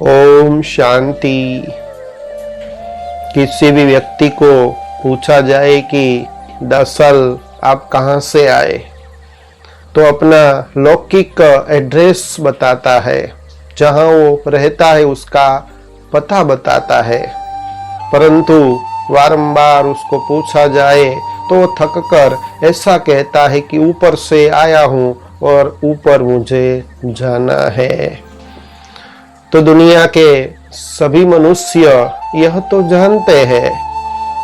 ओम शांति। किसी भी व्यक्ति को पूछा जाए कि दरअसल आप कहाँ से आए, तो अपना लौकिक एड्रेस बताता है, जहाँ वो रहता है उसका पता बताता है। परंतु बारंबार उसको पूछा जाए तो थक कर ऐसा कहता है कि ऊपर से आया हूँ और ऊपर मुझे जाना है। तो दुनिया के सभी मनुष्य यह तो जानते हैं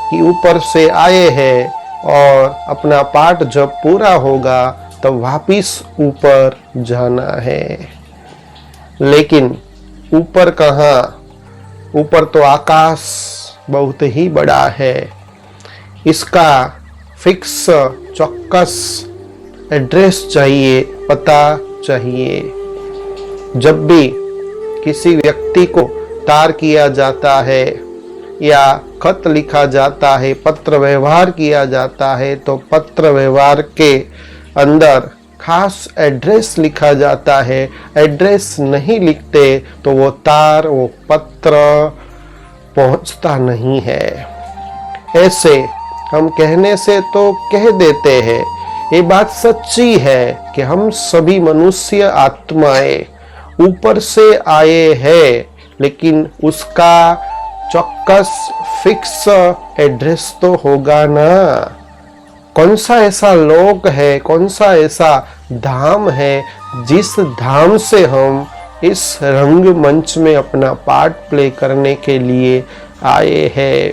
कि ऊपर से आए हैं और अपना पाठ जब पूरा होगा तब वापिस ऊपर जाना है। लेकिन ऊपर कहाँ? ऊपर तो आकाश बहुत ही बड़ा है। इसका फिक्स चौकस एड्रेस चाहिए, पता चाहिए। जब भी किसी व्यक्ति को तार किया जाता है या खत लिखा जाता है, पत्र व्यवहार किया जाता है, तो पत्र व्यवहार के अंदर खास एड्रेस लिखा जाता है। एड्रेस नहीं लिखते तो वो तार, वो पत्र पहुंचता नहीं है। ऐसे हम कहने से तो कह देते हैं, ये बात सच्ची है कि हम सभी मनुष्य आत्माएं ऊपर से आए हैं, लेकिन उसका चौकस फिक्स एड्रेस तो होगा ना। कौन सा ऐसा लोक है, कौन सा ऐसा धाम है जिस धाम से हम इस रंग मंच में अपना पार्ट प्ले करने के लिए आए हैं।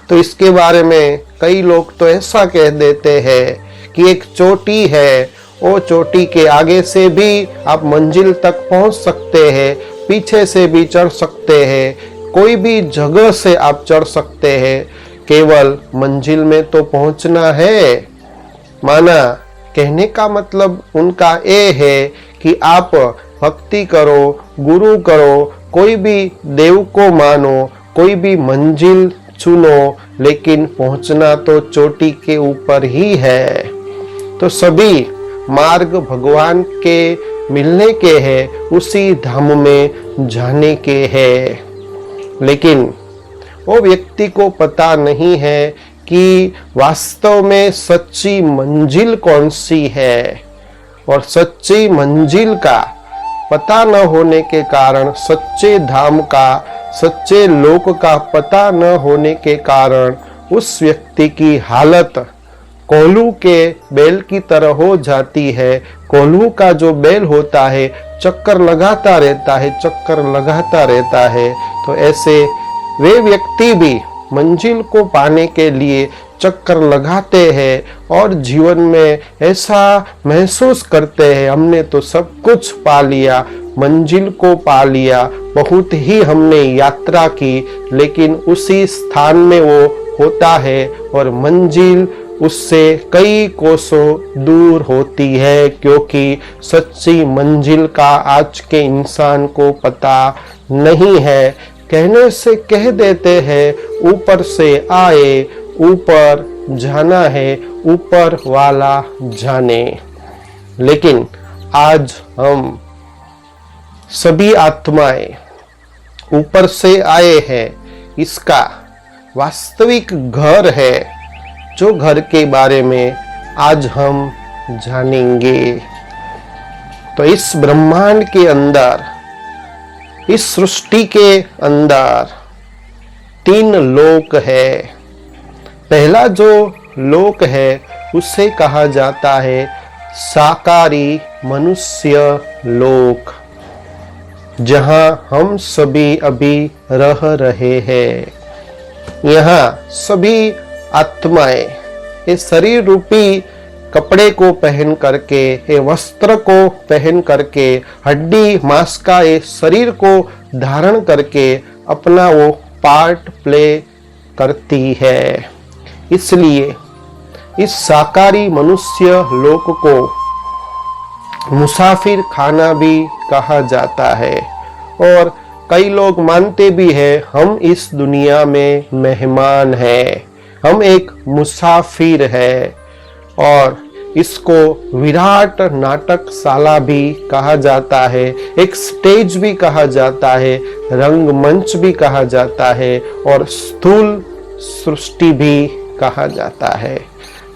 तो इसके बारे में कई लोग तो ऐसा कह देते हैं कि एक चोटी है, वो चोटी के आगे से भी आप मंजिल तक पहुंच सकते हैं, पीछे से भी चढ़ सकते हैं, कोई भी जगह से आप चढ़ सकते हैं, केवल मंजिल में तो पहुंचना है। माना कहने का मतलब उनका ये है कि आप भक्ति करो, गुरु करो, कोई भी देव को मानो, कोई भी मंजिल चुनो, लेकिन पहुंचना तो चोटी के ऊपर ही है। तो सभी मार्ग भगवान के मिलने के हैं, उसी धाम में जाने के हैं। लेकिन वो व्यक्ति को पता नहीं है कि वास्तव में सच्ची मंजिल कौन सी है, और सच्ची मंजिल का पता न होने के कारण, सच्चे धाम का, सच्चे लोक का पता न होने के कारण उस व्यक्ति की हालत कोल्हू के बैल की तरह हो जाती है। कोल्हू का जो बैल होता है चक्कर लगाता रहता है, चक्कर लगाता रहता है। तो ऐसे वे व्यक्ति भी मंजिल को पाने के लिए चक्कर लगाते हैं और जीवन में ऐसा महसूस करते हैं, हमने तो सब कुछ पा लिया, मंजिल को पा लिया, बहुत ही हमने यात्रा की, लेकिन उसी स्थान में वो होता है और मंजिल उससे कई कोसों दूर होती है, क्योंकि सच्ची मंजिल का आज के इंसान को पता नहीं है। कहने से कह देते हैं ऊपर से आए, ऊपर जाना है, ऊपर वाला जाने। लेकिन आज हम सभी आत्माएं ऊपर से आए हैं, इसका वास्तविक घर है, जो घर के बारे में आज हम जानेंगे। तो इस ब्रह्मांड के अंदर, इस सृष्टि के अंदर 3 लोक है। पहला जो लोक है उसे कहा जाता है साकारी मनुष्य लोक, जहां हम सभी अभी रह रहे हैं। यहाँ सभी आत्माएं इस शरीर रूपी कपड़े को पहन करके, ये वस्त्र को पहन करके, हड्डी मांस का ये शरीर को धारण करके अपना वो पार्ट प्ले करती है। इसलिए इस साकारी मनुष्य लोक को मुसाफिर खाना भी कहा जाता है। और कई लोग मानते भी हैं हम इस दुनिया में मेहमान हैं, हम एक मुसाफिर है। और इसको विराट नाटकशाला भी कहा जाता है, एक स्टेज भी कहा जाता है, रंगमंच भी कहा जाता है और स्थूल सृष्टि भी कहा जाता है,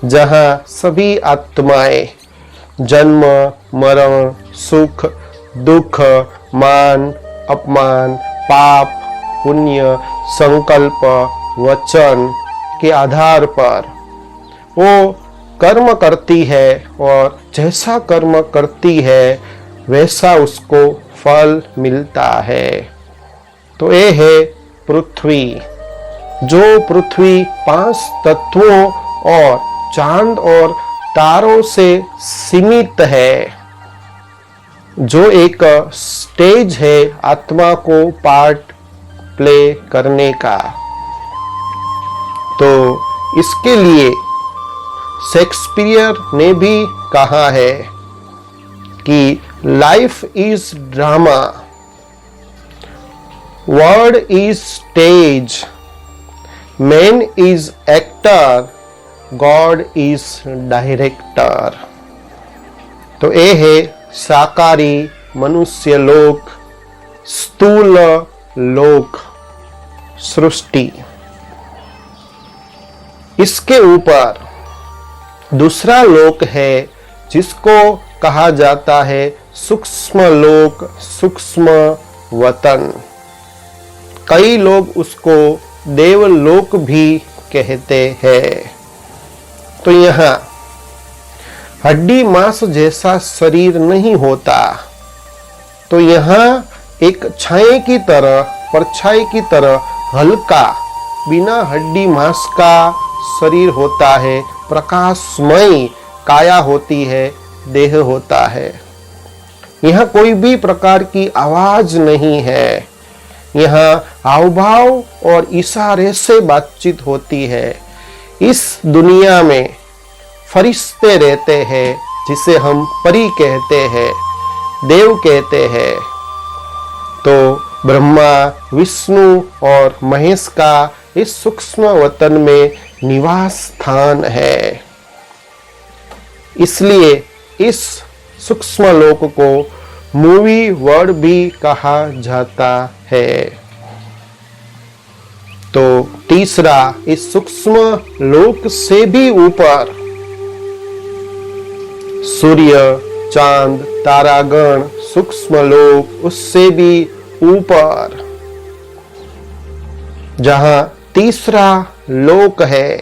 जहां सभी आत्माएं जन्म मरण सुख दुख मान अपमान पाप पुण्य संकल्प वचन के आधार पर वो कर्म करती है और जैसा कर्म करती है वैसा उसको फल मिलता है। तो ये है पृथ्वी, जो पृथ्वी 5 तत्वों और चांद और तारों से सीमित है, जो एक स्टेज है आत्मा को पार्ट प्ले करने का। तो इसके लिए शेक्सपियर ने भी कहा है कि life is drama, word is stage, man is actor, God is director. तो ये है साकारी मनुष्य लोक, स्थूल लोक सृष्टि। इसके ऊपर दूसरा लोक है जिसको कहा जाता है सूक्ष्म लोक, सूक्ष्म वतन। कई लोग उसको देवलोक भी कहते हैं। तो यहाँ हड्डी मांस जैसा शरीर नहीं होता, तो यहाँ एक छाए की तरह, परछाई की तरह हल्का बिना हड्डी मांस का शरीर होता है, प्रकाशमय काया होती है, देह होता है। यहाँ कोई भी प्रकार की आवाज नहीं है, यहाँ हावभाव और इशारे से बातचीत होती है। इस दुनिया में फरिश्ते रहते हैं, जिसे हम परी कहते हैं, देव कहते हैं। तो ब्रह्मा विष्णु और महेश का इस सूक्ष्म वतन में निवास स्थान है। इसलिए इस सूक्ष्म लोक को मूवी वर्ल्ड भी कहा जाता है। तो तीसरा, इस सूक्ष्म लोक से भी ऊपर सूर्य चांद तारागण सूक्ष्म लोक, उससे भी ऊपर जहां तीसरा लोक है,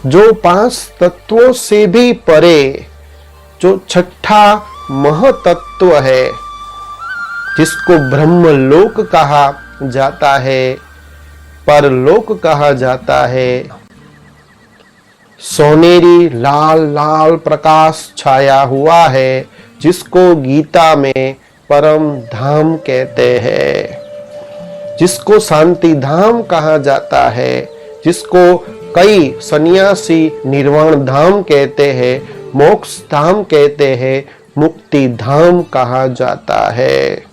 जो 5 तत्वों से भी परे, जो छठा महतत्व है, जिसको ब्रह्मलोक कहा जाता है, परलोक कहा जाता है। सोनेरी लाल लाल प्रकाश छाया हुआ है, जिसको गीता में परम धाम कहते हैं, जिसको शांति धाम कहा जाता है, जिसको कई सन्यासी निर्वाण धाम कहते हैं, मोक्ष धाम कहते हैं, मुक्ति धाम कहा जाता है।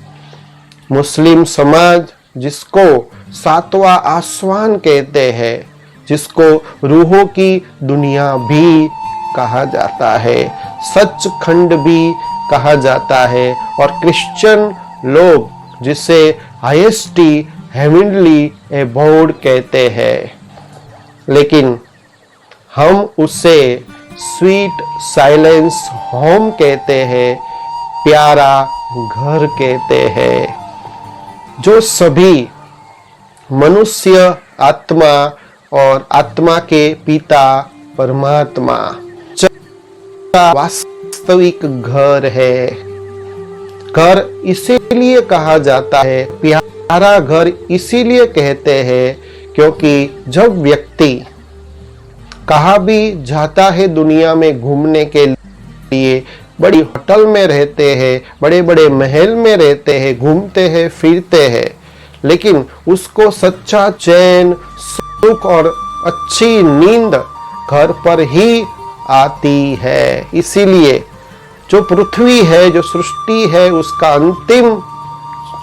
मुस्लिम समाज जिसको 7वां आसमान कहते हैं, जिसको रूहों की दुनिया भी कहा जाता है, सचखंड भी कहा जाता है, और क्रिश्चियन लोग जिसे हाईएस्टी हेवनली एबोर्ड कहते हैं, लेकिन हम उसे स्वीट साइलेंस होम कहते हैं, प्यारा घर कहते हैं, जो सभी मनुष्य आत्मा और आत्मा के पिता परमात्मा का वास्तविक घर है। घर इसीलिए कहा जाता है, प्यारा घर इसीलिए कहते हैं, क्योंकि जब व्यक्ति कहाँ भी जाता है दुनिया में घूमने के लिए, बड़ी होटल में रहते हैं, बड़े बड़े महल में रहते हैं, घूमते हैं फिरते हैं, लेकिन उसको सच्चा चैन सुख और अच्छी नींद घर पर ही आती है। इसीलिए जो पृथ्वी है, जो सृष्टि है, उसका अंतिम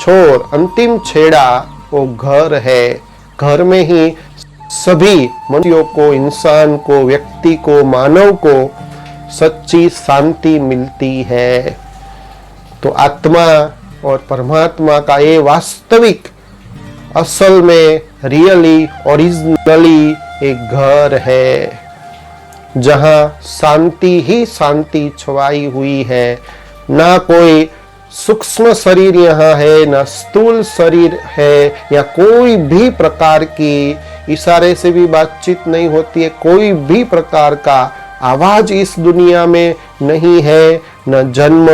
छोर, अंतिम छेड़ा वो घर है। घर में ही सभी मनुष्यों को, इंसान को, व्यक्ति को, मानव को सच्ची शांति मिलती है। तो आत्मा और परमात्मा का ये वास्तविक, असल में रियली, ओरिजिनली एक घर है जहां शांति ही शांति छवाई हुई है। ना कोई सूक्ष्म शरीर यहाँ है, ना स्थूल शरीर है, या कोई भी प्रकार की इशारे से भी बातचीत नहीं होती है, कोई भी प्रकार का आवाज इस दुनिया में नहीं है, न जन्म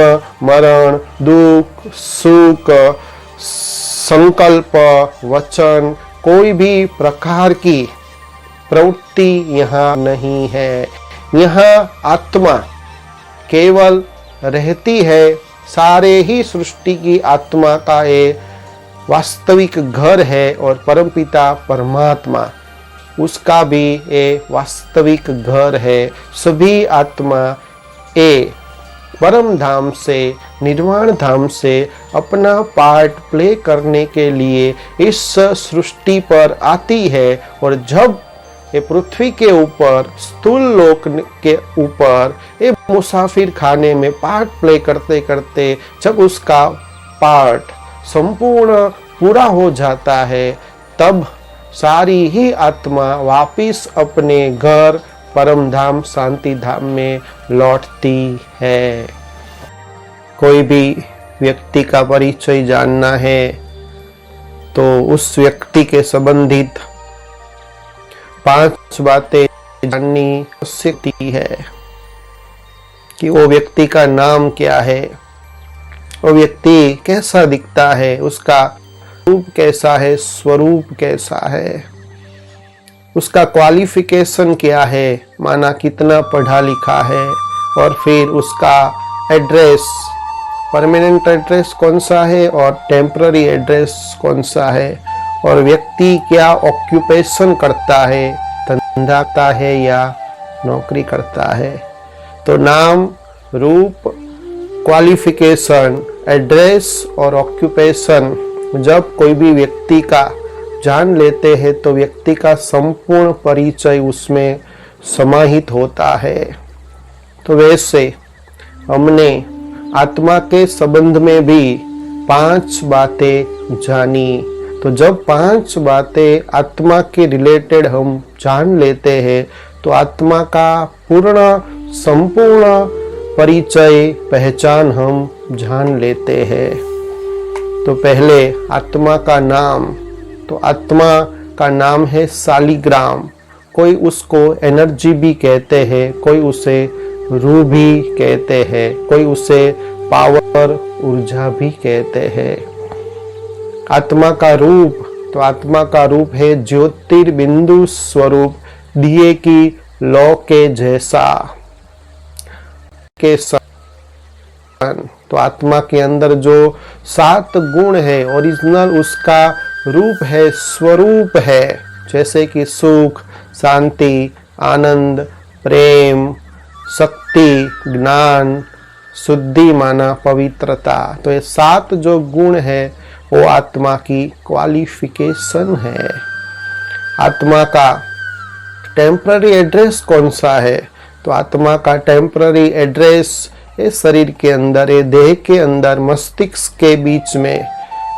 मरण दुख सुख संकल्प वचन, कोई भी प्रकार की प्रवृत्ति यहाँ नहीं है। यहाँ आत्मा केवल रहती है। सारे ही सृष्टि की आत्मा का ये वास्तविक घर है, और परमपिता परमात्मा उसका भी ये वास्तविक घर है। सभी आत्मा ये परम धाम से, निर्वाण धाम से अपना पार्ट प्ले करने के लिए इस सृष्टि पर आती है। और जब ये पृथ्वी के ऊपर, स्थूल लोक के ऊपर ये मुसाफिर खाने में पार्ट प्ले करते करते जब उसका पार्ट संपूर्ण पूरा हो जाता है, तब सारी ही आत्मा वापिस अपने घर परम धाम शांति धाम में लौटती है। कोई भी व्यक्ति का परिचय जानना है तो उस व्यक्ति के संबंधित 5 बातें जाननी आवश्यक है कि वो व्यक्ति का नाम क्या है, वो व्यक्ति कैसा दिखता है, उसका रूप कैसा है, स्वरूप कैसा है, उसका क्वालिफिकेशन क्या है, माना कितना पढ़ा लिखा है, और फिर उसका एड्रेस, परमानेंट एड्रेस कौन सा है और टेम्पररी एड्रेस कौन सा है, और व्यक्ति क्या ऑक्यूपेशन करता है, धंधा करता है या नौकरी करता है। तो नाम, रूप, क्वालिफिकेशन, एड्रेस और ऑक्यूपेशन जब कोई भी व्यक्ति का जान लेते हैं तो व्यक्ति का संपूर्ण परिचय उसमें समाहित होता है। तो वैसे हमने आत्मा के संबंध में भी 5 बातें जानी। तो जब 5 बातें आत्मा के रिलेटेड हम जान लेते हैं तो आत्मा का पूर्ण संपूर्ण परिचय, पहचान हम जान लेते हैं। तो पहले आत्मा का नाम। तो आत्मा का नाम है शालिग्राम। कोई उसको एनर्जी भी कहते हैं, कोई उसे रूह भी कहते हैं, कोई उसे पावर, ऊर्जा भी कहते हैं। आत्मा का रूप। तो आत्मा का रूप है ज्योतिर्बिंदु स्वरूप, दिए की लौ के जैसा के समान। तो आत्मा के अंदर जो 7 गुण है, ओरिजिनल उसका रूप है, स्वरूप है, जैसे कि सुख, शांति, आनंद, प्रेम, शक्ति, ज्ञान, शुद्धि माना पवित्रता। तो ये 7 जो गुण है वो आत्मा की क्वालिफिकेशन है। आत्मा का टेम्पररी एड्रेस कौन सा है? तो आत्मा का टेम्पररी एड्रेस इस शरीर के अंदर, ये देह के अंदर, मस्तिष्क के बीच में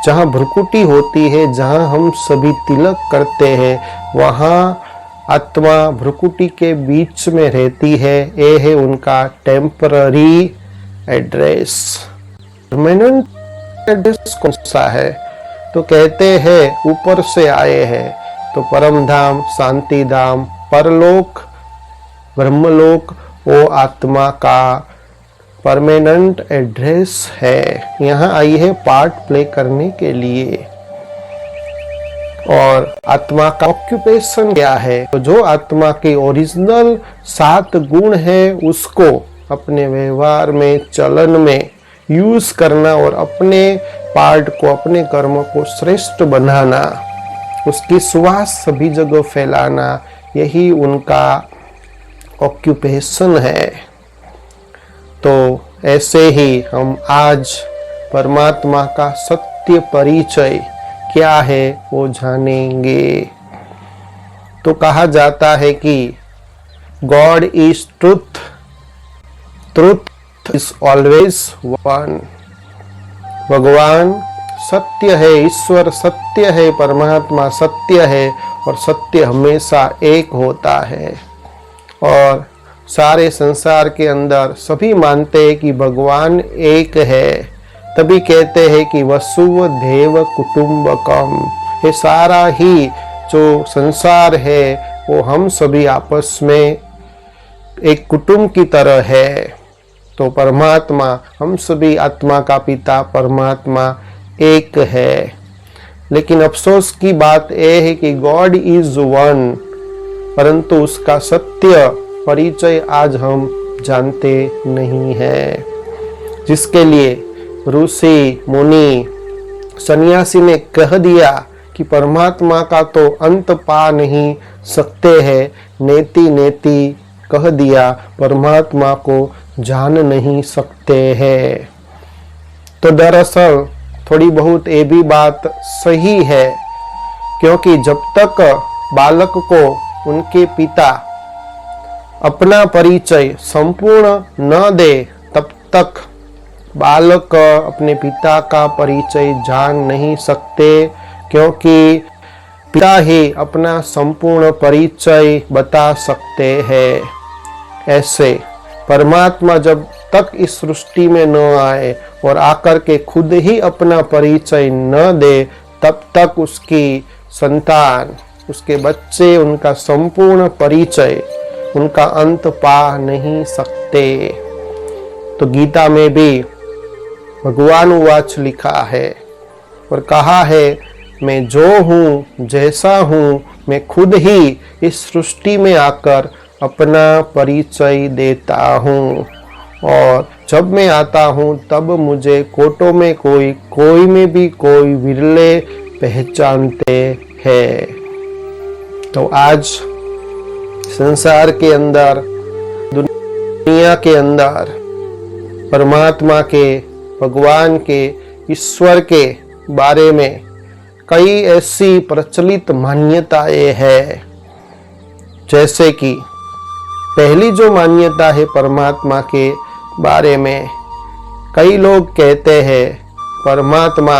जहाँ भ्रुकुटी होती है, जहाँ हम सभी तिलक करते हैं, वहाँ आत्मा भ्रुकुटी के बीच में रहती है। ये है उनका टेम्पररी एड्रेस। परमानेंट एड्रेस कौन सा है? तो कहते हैं ऊपर से आए हैं। तो परम धाम, शांति धाम, परलोक, ब्रह्मलोक वो आत्मा का परमानेंट एड्रेस है। यहाँ आई है पार्ट प्ले करने के लिए। और आत्मा का ऑक्यूपेशन क्या है? तो जो आत्मा के ओरिजिनल 7 गुण है उसको अपने व्यवहार में, चलन में यूज करना और अपने पार्ट को, अपने कर्म को श्रेष्ठ बनाना, उसकी सुवास सभी जगह फैलाना, यही उनका ऑक्यूपेशन है। तो ऐसे ही हम आज परमात्मा का सत्य परिचय क्या है वो जानेंगे। तो कहा जाता है कि God is truth truth is always one. भगवान सत्य है, ईश्वर सत्य है, परमात्मा सत्य है और सत्य हमेशा एक होता है। और सारे संसार के अंदर सभी मानते हैं कि भगवान एक है, तभी कहते हैं कि वसुधैव कुटुंबकम। ये सारा ही जो संसार है वो हम सभी आपस में एक कुटुंब की तरह है। तो परमात्मा, हम सभी आत्मा का पिता परमात्मा एक है। लेकिन अफसोस की बात यह है कि गॉड इज वन, परंतु उसका सत्य परिचय आज हम जानते नहीं हैं। जिसके लिए ऋषि मुनि सन्यासी ने कह दिया कि परमात्मा का तो अंत पा नहीं सकते हैं, नेति नेति कह दिया परमात्मा को जान नहीं सकते हैं। तो दरअसल थोड़ी बहुत ये भी बात सही है, क्योंकि जब तक बालक को उनके पिता अपना परिचय संपूर्ण न दे तब तक बालक अपने पिता का परिचय जान नहीं सकते, क्योंकि पिता ही अपना संपूर्ण परिचय बता सकते हैं। ऐसे परमात्मा जब तक इस सृष्टि में न आए और आकर के खुद ही अपना परिचय न दे तब तक उसकी संतान, उसके बच्चे उनका संपूर्ण परिचय, उनका अंत पा नहीं सकते। तो गीता में भी भगवान उवाच लिखा है और कहा है, मैं जो हूँ जैसा हूँ मैं खुद ही इस सृष्टि में आकर अपना परिचय देता हूँ, और जब मैं आता हूँ तब मुझे कोटों में कोई, कोई में भी कोई विरले पहचानते हैं। तो आज संसार के अंदर, दुनिया के अंदर परमात्मा के, भगवान के, ईश्वर के बारे में कई ऐसी प्रचलित मान्यताएं हैं। जैसे कि पहली जो मान्यता है परमात्मा के बारे में, कई लोग कहते हैं परमात्मा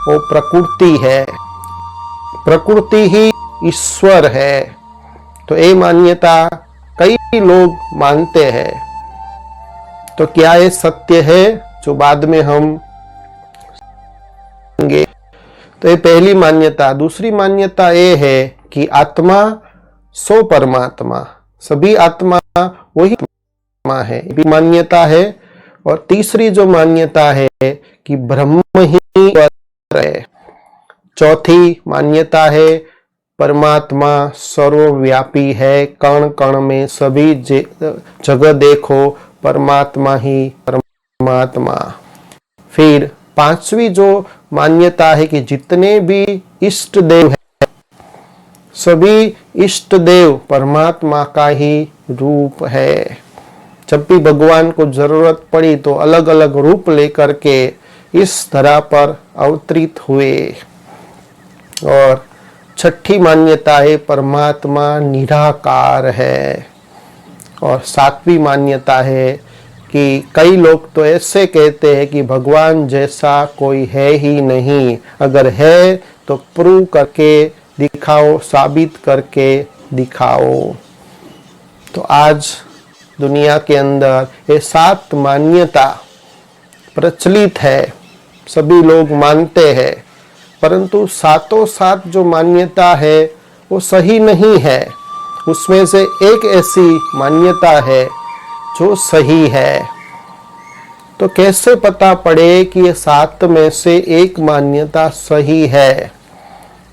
वो प्रकृति है, प्रकृति ही ईश्वर है। तो ये मान्यता कई लोग मानते हैं। तो क्या ये सत्य है, जो बाद में हम समझेंगे। तो ये पहली मान्यता। दूसरी मान्यता ये है कि आत्मा सो परमात्मा, सभी आत्मा वही आत्मा है, ये भी मान्यता है। और तीसरी जो मान्यता है कि ब्रह्म ही ईश्वर है। चौथी मान्यता है परमात्मा सर्वव्यापी है, कण कण में सभी जगह देखो परमात्मा ही परमात्मा। फिर पांचवी जो मान्यता है कि जितने भी इष्ट देव हैं, सभी इष्ट देव परमात्मा का ही रूप है। जब भी भगवान को जरूरत पड़ी तो अलग अलग रूप लेकर के इस धरा पर अवतरित हुए। और छठी मान्यता है परमात्मा निराकार है। और सातवीं मान्यता है कि कई लोग तो ऐसे कहते हैं कि भगवान जैसा कोई है ही नहीं, अगर है तो प्रूव करके दिखाओ, साबित करके दिखाओ। तो आज दुनिया के अंदर ये 7 मान्यता प्रचलित है, सभी लोग मानते हैं, परंतु सातों सात जो मान्यता है वो सही नहीं है। उसमें से एक ऐसी मान्यता है जो सही है। तो कैसे पता पड़े कि ये 7 में से एक मान्यता सही है?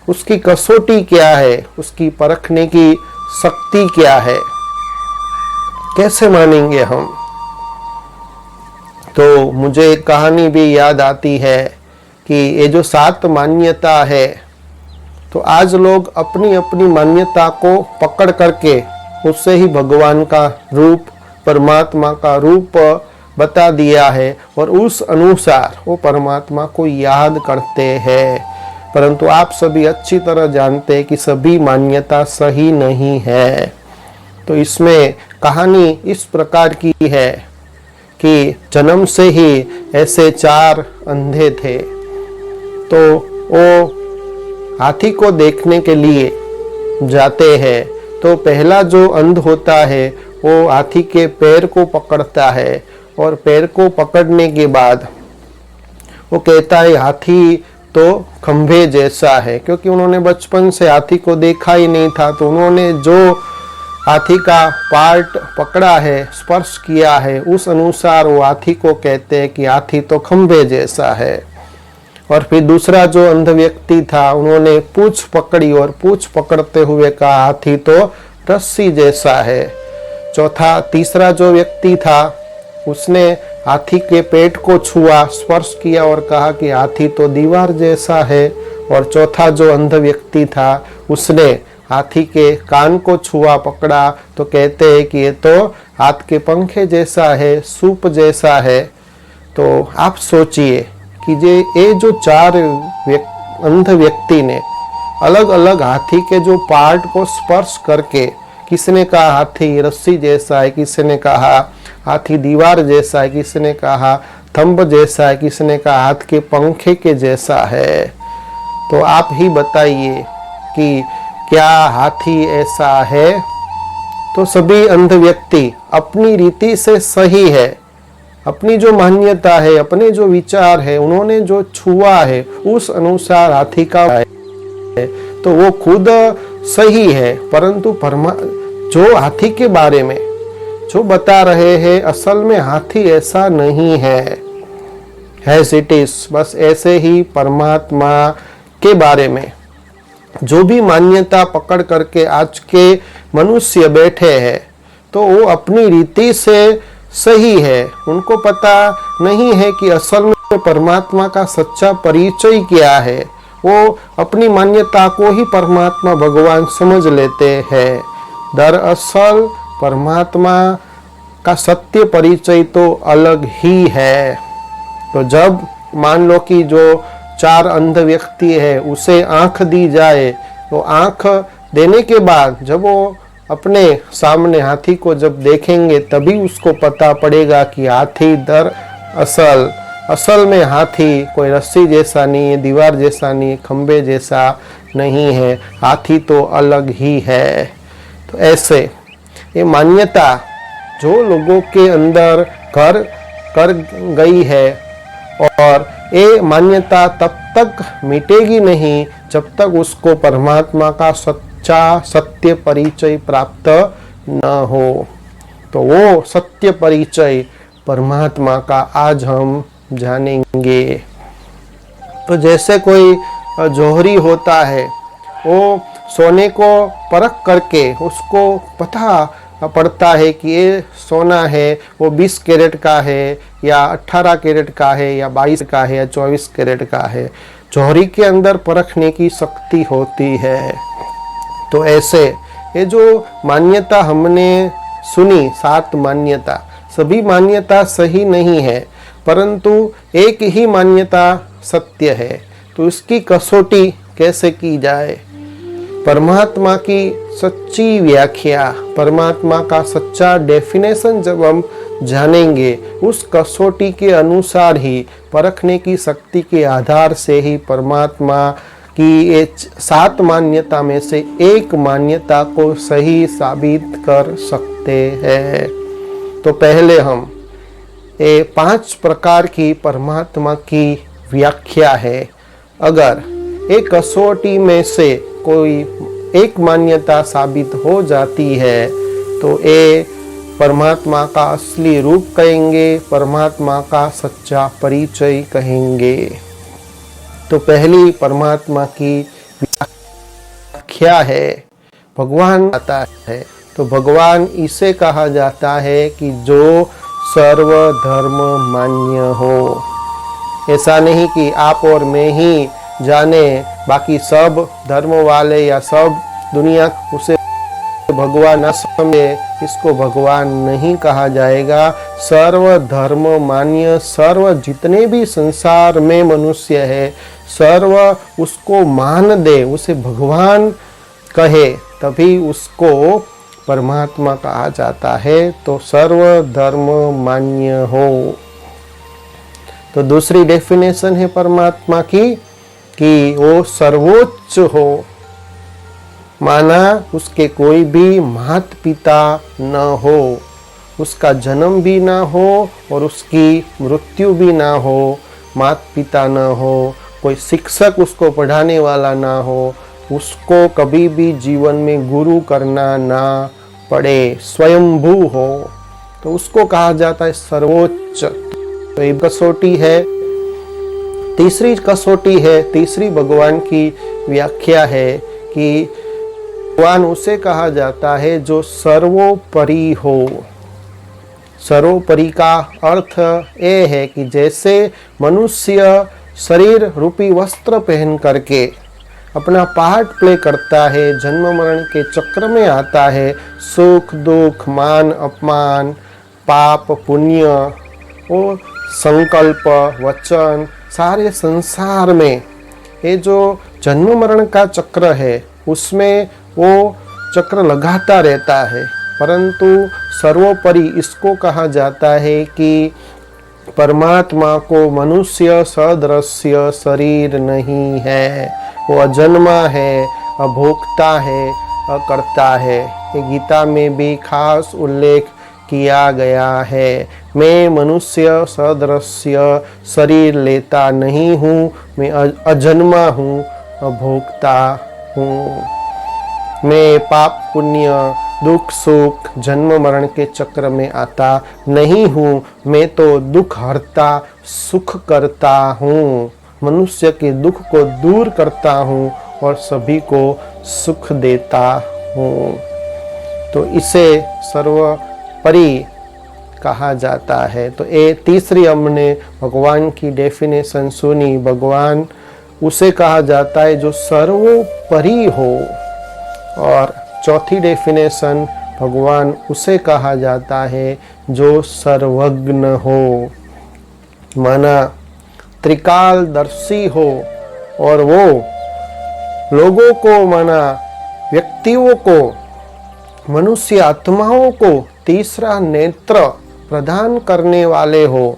उसकी कसौटी क्या है, उसकी परखने की शक्ति क्या है, कैसे मानेंगे हम? तो मुझे एक कहानी भी याद आती है कि ये जो 7 मान्यता है, तो आज लोग अपनी अपनी मान्यता को पकड़ करके उससे ही भगवान का रूप, परमात्मा का रूप बता दिया है और उस अनुसार वो परमात्मा को याद करते हैं। परंतु आप सभी अच्छी तरह जानते हैं कि सभी मान्यता सही नहीं है। तो इसमें कहानी इस प्रकार की है कि जन्म से ही ऐसे 4 अंधे थे। तो वो हाथी को देखने के लिए जाते हैं। तो पहला जो अंध होता है वो हाथी के पैर को पकड़ता है, और पैर को पकड़ने के बाद वो कहता है हाथी तो खंभे जैसा है, क्योंकि उन्होंने बचपन से हाथी को देखा ही नहीं था। तो उन्होंने जो हाथी का पार्ट पकड़ा है, स्पर्श किया है, उस अनुसार वो हाथी को कहते हैं कि हाथी तो खंभे जैसा है। और फिर दूसरा जो अंध व्यक्ति था, उन्होंने पूंछ पकड़ी और पूंछ पकड़ते हुए कहा हाथी तो रस्सी जैसा है। तीसरा जो व्यक्ति था, उसने हाथी के पेट को छुआ, स्पर्श किया और कहा कि हाथी तो दीवार जैसा है। और चौथा जो अंध व्यक्ति था, उसने हाथी के कान को छुआ, पकड़ा, तो कहते हैं कि ये तो हाथ के पंखे जैसा है, सूप जैसा है। तो आप सोचिए कि ये जो 4 अंध व्यक्ति ने अलग अलग हाथी के जो पार्ट को स्पर्श करके, किसने कहा हाथी रस्सी जैसा है, किसने कहा हाथी दीवार जैसा है, किसने कहा थंब जैसा है, किसने कहा हाथ के पंखे के जैसा है। तो आप ही बताइए कि क्या हाथी ऐसा है? तो सभी अंध व्यक्ति अपनी रीति से सही है, अपनी जो मान्यता है, अपने जो विचार है, उन्होंने जो छुआ है उस अनुसार हाथी का है, तो वो खुद सही है। परंतु जो हाथी के बारे में जो बता रहे हैं, असल में हाथी ऐसा नहीं है, as it is। बस ऐसे ही परमात्मा के बारे में जो भी मान्यता पकड़ करके आज के मनुष्य बैठे हैं, तो वो अपनी रीति से सही है। उनको पता नहीं है कि असल में परमात्मा का सच्चा परिचय क्या है। वो अपनी मान्यता को ही परमात्मा भगवान समझ लेते हैं। दरअसल परमात्मा का सत्य परिचय तो अलग ही है। तो जब मान लो कि जो 4 अंध व्यक्ति है, उसे आंख दी जाए, तो आंख देने के बाद जब वो अपने सामने हाथी को जब देखेंगे, तभी उसको पता पड़ेगा कि हाथी असल में हाथी कोई रस्सी जैसा नहीं है, दीवार जैसा नहीं है, खंबे जैसा नहीं है, हाथी तो अलग ही है। तो ऐसे ये मान्यता जो लोगों के अंदर घर कर गई है, और ये मान्यता तब तक मिटेगी नहीं जब तक उसको परमात्मा का सत्य परिचय प्राप्त न हो। तो वो सत्य परिचय परमात्मा का आज हम जानेंगे। तो जैसे कोई जौहरी होता है, वो सोने को परख करके उसको पता पड़ता है कि ये सोना है वो 20 कैरेट का है, या 18 कैरेट का है, या 22 का है, या 24 कैरेट का है। जौहरी के अंदर परखने की शक्ति होती है। तो ऐसे ये जो मान्यता हमने सुनी, 7 मान्यता, सभी मान्यता सही नहीं है, परंतु एक ही मान्यता सत्य है। तो इसकी कसौटी कैसे की जाए? परमात्मा की सच्ची व्याख्या, परमात्मा का सच्चा डेफिनेशन जब हम जानेंगे, उस कसौटी के अनुसार ही, परखने की शक्ति के आधार से ही परमात्मा की ये 7 मान्यता में से एक मान्यता को सही साबित कर सकते हैं। तो पहले हम ये 5 प्रकार की परमात्मा की व्याख्या है। अगर एक कसौटी में से कोई एक मान्यता साबित हो जाती है, तो ये परमात्मा का असली रूप कहेंगे, परमात्मा का सच्चा परिचय कहेंगे। तो पहली परमात्मा की व्याख्या है भगवान आता है। तो भगवान इसे कहा जाता है कि जो सर्वधर्म मान्य हो। ऐसा नहीं कि आप और मैं ही जाने, बाकी सब धर्म वाले या सब दुनिया उसे भगवान न समझे, इसको भगवान नहीं कहा जाएगा। सर्व धर्म मान्य, सर्व जितने भी संसार में मनुष्य है, सर्व उसको मान दे, उसे भगवान कहे, तभी उसको परमात्मा कहा जाता है तो सर्व धर्म मान्य हो। तो दूसरी डेफिनेशन है परमात्मा की कि वो सर्वोच्च हो, माना उसके कोई भी माता पिता न हो, उसका जन्म भी ना हो और उसकी मृत्यु भी ना हो, माता पिता ना हो, कोई शिक्षक उसको पढ़ाने वाला ना हो, उसको कभी भी जीवन में गुरु करना ना पड़े, स्वयंभू हो, तो उसको कहा जाता है सर्वोच्च। तो ये कसौटी है। तीसरी कसौटी है, तीसरी भगवान की व्याख्या है कि भगवान उसे कहा जाता है जो सर्वोपरि हो। सर्वोपरि का अर्थ ये है कि जैसे मनुष्य शरीर रूपी वस्त्र पहन करके अपना पार्ट प्ले करता है, जन्म मरण के चक्र में आता है, सुख दुख मान अपमान पाप पुण्य और संकल्प वचन सारे संसार में ये जो जन्म मरण का चक्र है उसमें वो चक्र लगाता रहता है, परंतु सर्वोपरि इसको कहा जाता है कि परमात्मा को मनुष्य सदृश्य शरीर नहीं है, वो अजन्मा है, अभोक्ता है, अकर्ता है। ये गीता में भी खास उल्लेख किया गया है, मैं मनुष्य सदृश्य शरीर लेता नहीं हूँ, मैं अजन्मा हूँ, अभोक्ता हूँ, मैं पाप पुण्य दुख सुख जन्म मरण के चक्र में आता नहीं हूँ, मैं तो दुख हरता सुख करता हूँ, मनुष्य के दुख को दूर करता हूँ और सभी को सुख देता हूँ। तो इसे सर्वोपरि कहा जाता है। तो ये तीसरी हमने भगवान की डेफिनेशन सुनी, भगवान उसे कहा जाता है जो सर्वोपरि हो। और चौथी डेफिनेशन भगवान उसे कहा जाता है जो सर्वज्ञ हो, माना त्रिकालदर्शी हो, और वो लोगों को माना व्यक्तियों को मनुष्य आत्माओं को तीसरा नेत्र प्रदान करने वाले हो,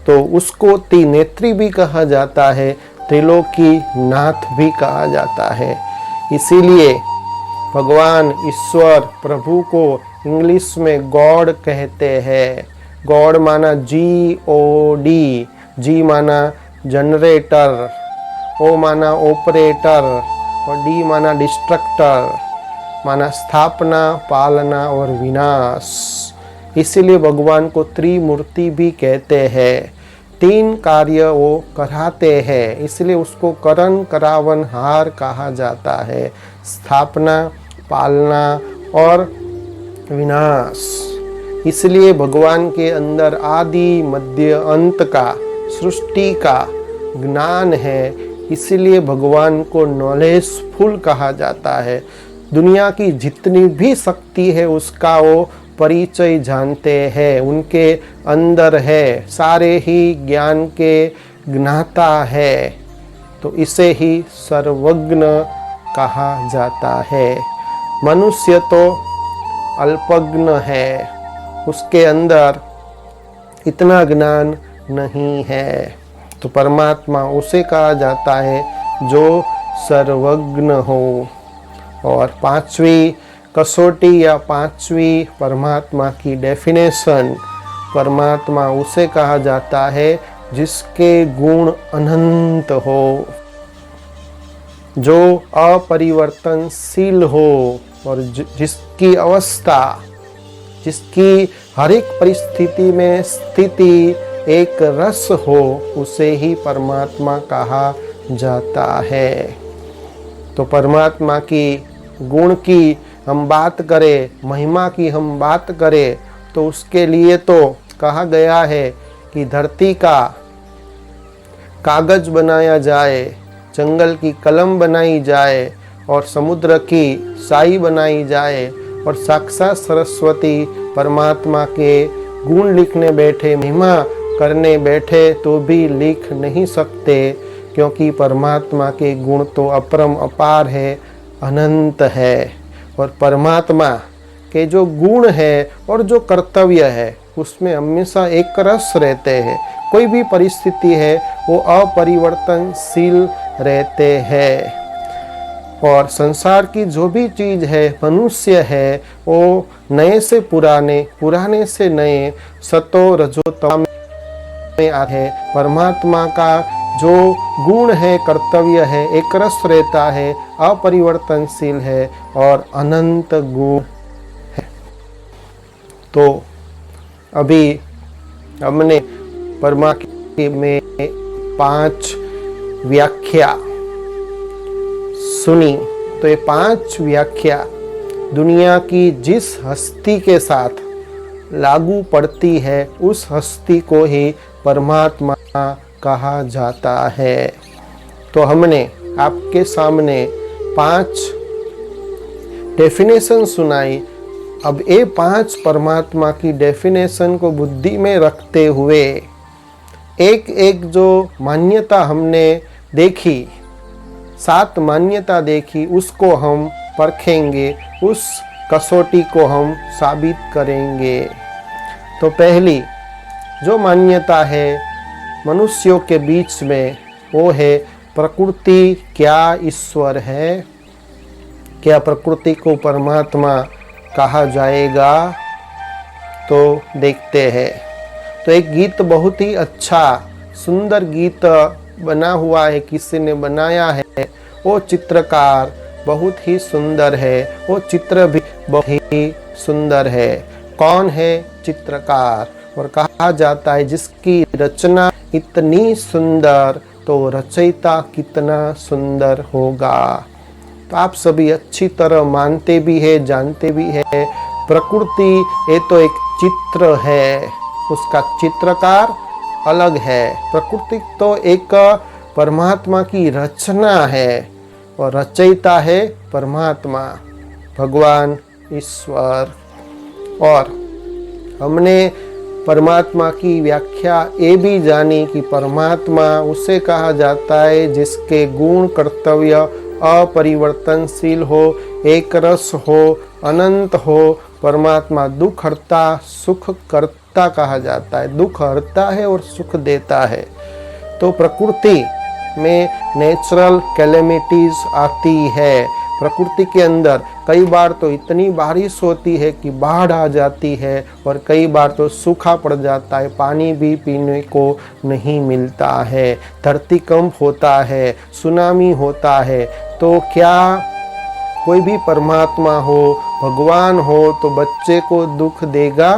तो उसको त्रिनेत्री भी कहा जाता है, त्रिलोकी नाथ भी कहा जाता है। इसीलिए भगवान ईश्वर प्रभु को इंग्लिश में गॉड कहते हैं। गॉड माना GOD, जी माना जनरेटर, ओ माना ऑपरेटर और डी माना डिस्ट्रक्टर, माना स्थापना पालना और विनाश। इसीलिए भगवान को त्रिमूर्ति भी कहते हैं, तीन कार्य वो कराते हैं, इसलिए उसको करण करावन हार कहा जाता है, स्थापना पालना और विनाश। इसलिए भगवान के अंदर आदि मध्य अंत का सृष्टि का ज्ञान है, इसलिए भगवान को नॉलेजफुल कहा जाता है। दुनिया की जितनी भी शक्ति है उसका वो परिचय जानते हैं, उनके अंदर है, सारे ही ज्ञान के ज्ञाता है, तो इसे ही सर्वज्ञ कहा जाता है। मनुष्य तो अल्पज्ञ है, उसके अंदर इतना ज्ञान नहीं है, तो परमात्मा उसे कहा जाता है जो सर्वज्ञ हो। और पांचवी कसौटी या पांचवी परमात्मा की डेफिनेशन, परमात्मा उसे कहा जाता है जिसके गुण अनंत हो, जो अपरिवर्तनशील हो और जिसकी अवस्था, जिसकी हर एक परिस्थिति में स्थिति एक रस हो, उसे ही परमात्मा कहा जाता है। तो परमात्मा की गुण की हम बात करें, महिमा की हम बात करें, तो उसके लिए तो कहा गया है कि धरती का कागज बनाया जाए, जंगल की कलम बनाई जाए और समुद्र की साई बनाई जाए, और साक्षात सरस्वती परमात्मा के गुण लिखने बैठे, महिमा करने बैठे तो भी लिख नहीं सकते, क्योंकि परमात्मा के गुण तो अपरम अपार है, अनंत है। और परमात्मा के जो गुण है और जो कर्तव्य है उसमें हमेशा एक रस रहते हैं। कोई भी परिस्थिति है वो अपरिवर्तनशील रहते हैं। और संसार की जो भी चीज है, मनुष्य है, वो नए से पुराने, पुराने से नए, सतो रजो तम में आते हैं। परमात्मा का जो गुण है, कर्तव्य है, एक रस रहता है, अपरिवर्तनशील है और अनंत गुण है। तो अभी हमने परमात्मा में 5 व्याख्या सुनी। तो ये 5 व्याख्या दुनिया की जिस हस्ती के साथ लागू पड़ती है उस हस्ती को ही परमात्मा कहा जाता है। तो हमने आपके सामने 5 डेफिनेशन सुनाई। अब ये 5 परमात्मा की डेफिनेशन को बुद्धि में रखते हुए एक एक जो मान्यता हमने देखी, 7 मान्यता देखी, उसको हम परखेंगे, उस कसौटी को हम साबित करेंगे। तो पहली जो मान्यता है मनुष्यों के बीच में वो है प्रकृति क्या ईश्वर है? क्या प्रकृति को परमात्मा कहा जाएगा? तो देखते हैं। तो एक गीत बहुत ही अच्छा सुंदर गीत बना हुआ है, किसी ने बनाया है। वो चित्रकार बहुत ही सुंदर है, वो चित्र भी बहुत ही सुंदर है। कौन है चित्रकार? और कहा जाता है जिसकी रचना इतनी सुंदर तो रचयिता कितना सुंदर होगा। तो आप सभी अच्छी तरह मानते भी है, जानते भी है, प्रकृति ये तो एक चित्र है, उसका चित्रकार अलग है। प्रकृति तो एक परमात्मा की रचना है और रचयिता है परमात्मा, भगवान ईश्वर। और हमने परमात्मा की व्याख्या ये भी जानी कि परमात्मा उसे कहा जाता है जिसके गुण कर्तव्य अपरिवर्तनशील हो, एक रस हो, अनंत हो। परमात्मा दुख हरता सुख करता कहा जाता है, दुख हरता है और सुख देता है। तो प्रकृति में नेचुरल कैलेमिटीज आती है। प्रकृति के अंदर कई बार तो इतनी बारिश होती है कि बाढ़ आ जाती है और कई बार तो सूखा पड़ जाता है, पानी भी पीने को नहीं मिलता है, धरतीकंप होता है, सुनामी होता है। तो क्या कोई भी परमात्मा हो, भगवान हो तो बच्चे को दुख देगा?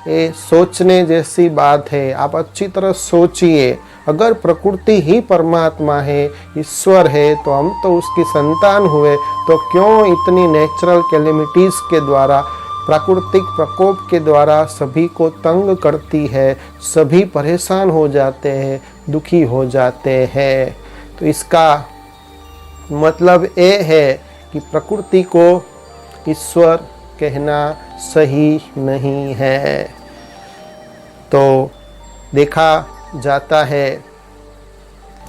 ये सोचने जैसी बात है। आप अच्छी तरह सोचिए, अगर प्रकृति ही परमात्मा है, ईश्वर है, तो हम तो उसकी संतान हुए, तो क्यों इतनी नेचुरल कैलेमिटीज के द्वारा, प्राकृतिक प्रकोप के द्वारा सभी को तंग करती है, सभी परेशान हो जाते हैं, दुखी हो जाते हैं। तो इसका मतलब ये है कि प्रकृति को ईश्वर कहना सही नहीं है। तो देखा जाता है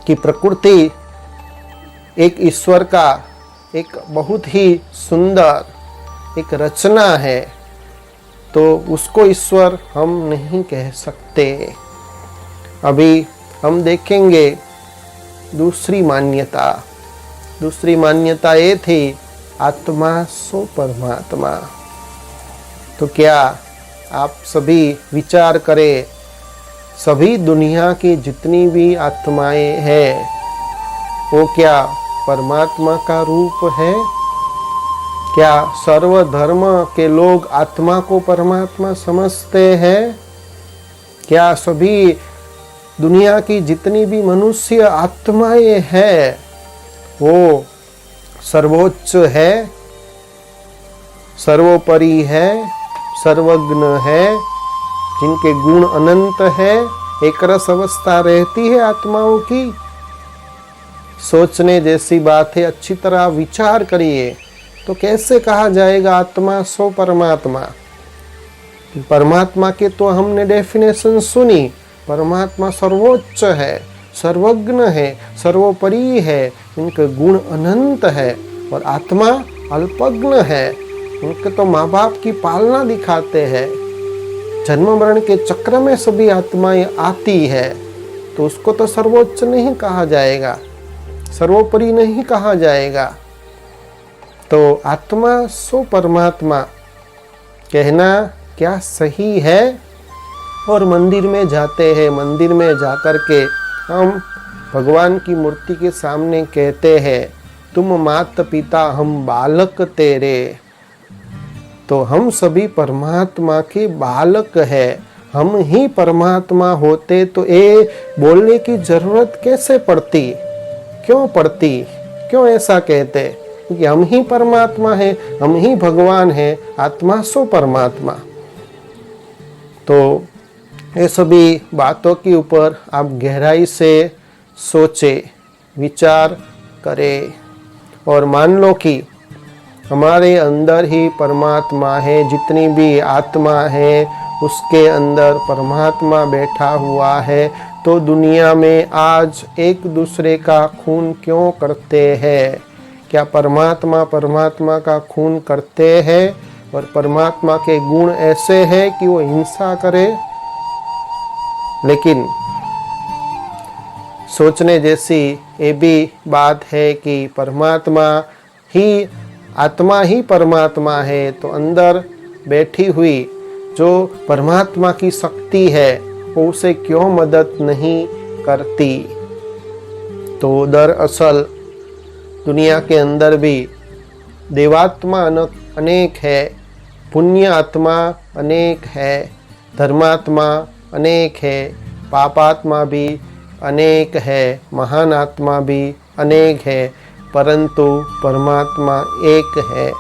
कि प्रकृति एक ईश्वर का एक बहुत ही सुंदर एक रचना है, तो उसको ईश्वर हम नहीं कह सकते। अभी हम देखेंगे दूसरी मान्यता। दूसरी मान्यता ये थी आत्मा सो परमात्मा। तो क्या आप सभी विचार करें, सभी दुनिया की जितनी भी आत्माएं हैं वो क्या परमात्मा का रूप है? क्या सर्वधर्म के लोग आत्मा को परमात्मा समझते हैं? क्या सभी दुनिया की जितनी भी मनुष्य आत्माएं हैं वो सर्वोच्च है, सर्वोपरि है, सर्वज्ञ है, जिनके गुण अनंत है, एक रस अवस्था रहती है आत्माओं की? सोचने जैसी बात है। अच्छी तरह विचार करिए। तो कैसे कहा जाएगा आत्मा सो परमात्मा? परमात्मा के तो हमने डेफिनेशन सुनी, परमात्मा सर्वोच्च है, सर्वज्ञ है, सर्वोपरि है, इनके गुण अनंत है, और आत्मा अल्पज्ञ है, उनके तो माँ बाप की पालना दिखाते हैं। जन्म मरण के चक्र में सभी आत्माएं आती है, तो उसको तो सर्वोच्च नहीं कहा जाएगा, सर्वोपरि नहीं कहा जाएगा। तो आत्मा सो परमात्मा कहना क्या सही है? और मंदिर में जाते हैं, मंदिर में जाकर के हम भगवान की मूर्ति के सामने कहते हैं, तुम माता पिता हम बालक तेरे। तो हम सभी परमात्मा के बालक है। हम ही परमात्मा होते तो ये बोलने की जरूरत कैसे पड़ती? क्यों पड़ती? क्यों ऐसा कहते? क्योंकि हम ही परमात्मा है, हम ही भगवान है, आत्मा सो परमात्मा। तो ये सभी बातों के ऊपर आप गहराई से सोचे, विचार करें और मान लो कि हमारे अंदर ही परमात्मा है। जितनी भी आत्मा है उसके अंदर परमात्मा बैठा हुआ है। तो दुनिया में आज एक दूसरे का खून क्यों करते हैं? क्या परमात्मा का खून करते हैं? और परमात्मा के गुण ऐसे हैं कि वो हिंसा करे? लेकिन सोचने जैसी ये भी बात है कि परमात्मा ही, आत्मा ही परमात्मा है, तो अंदर बैठी हुई जो परमात्मा की शक्ति है वो उसे क्यों मदद नहीं करती? तो दरअसल दुनिया के अंदर भी देवात्मा अनेक है, पुण्य आत्मा अनेक है, धर्मात्मा अनेक है, पापात्मा भी अनेक है, महान आत्मा भी अनेक है, परंतु परमात्मा एक है।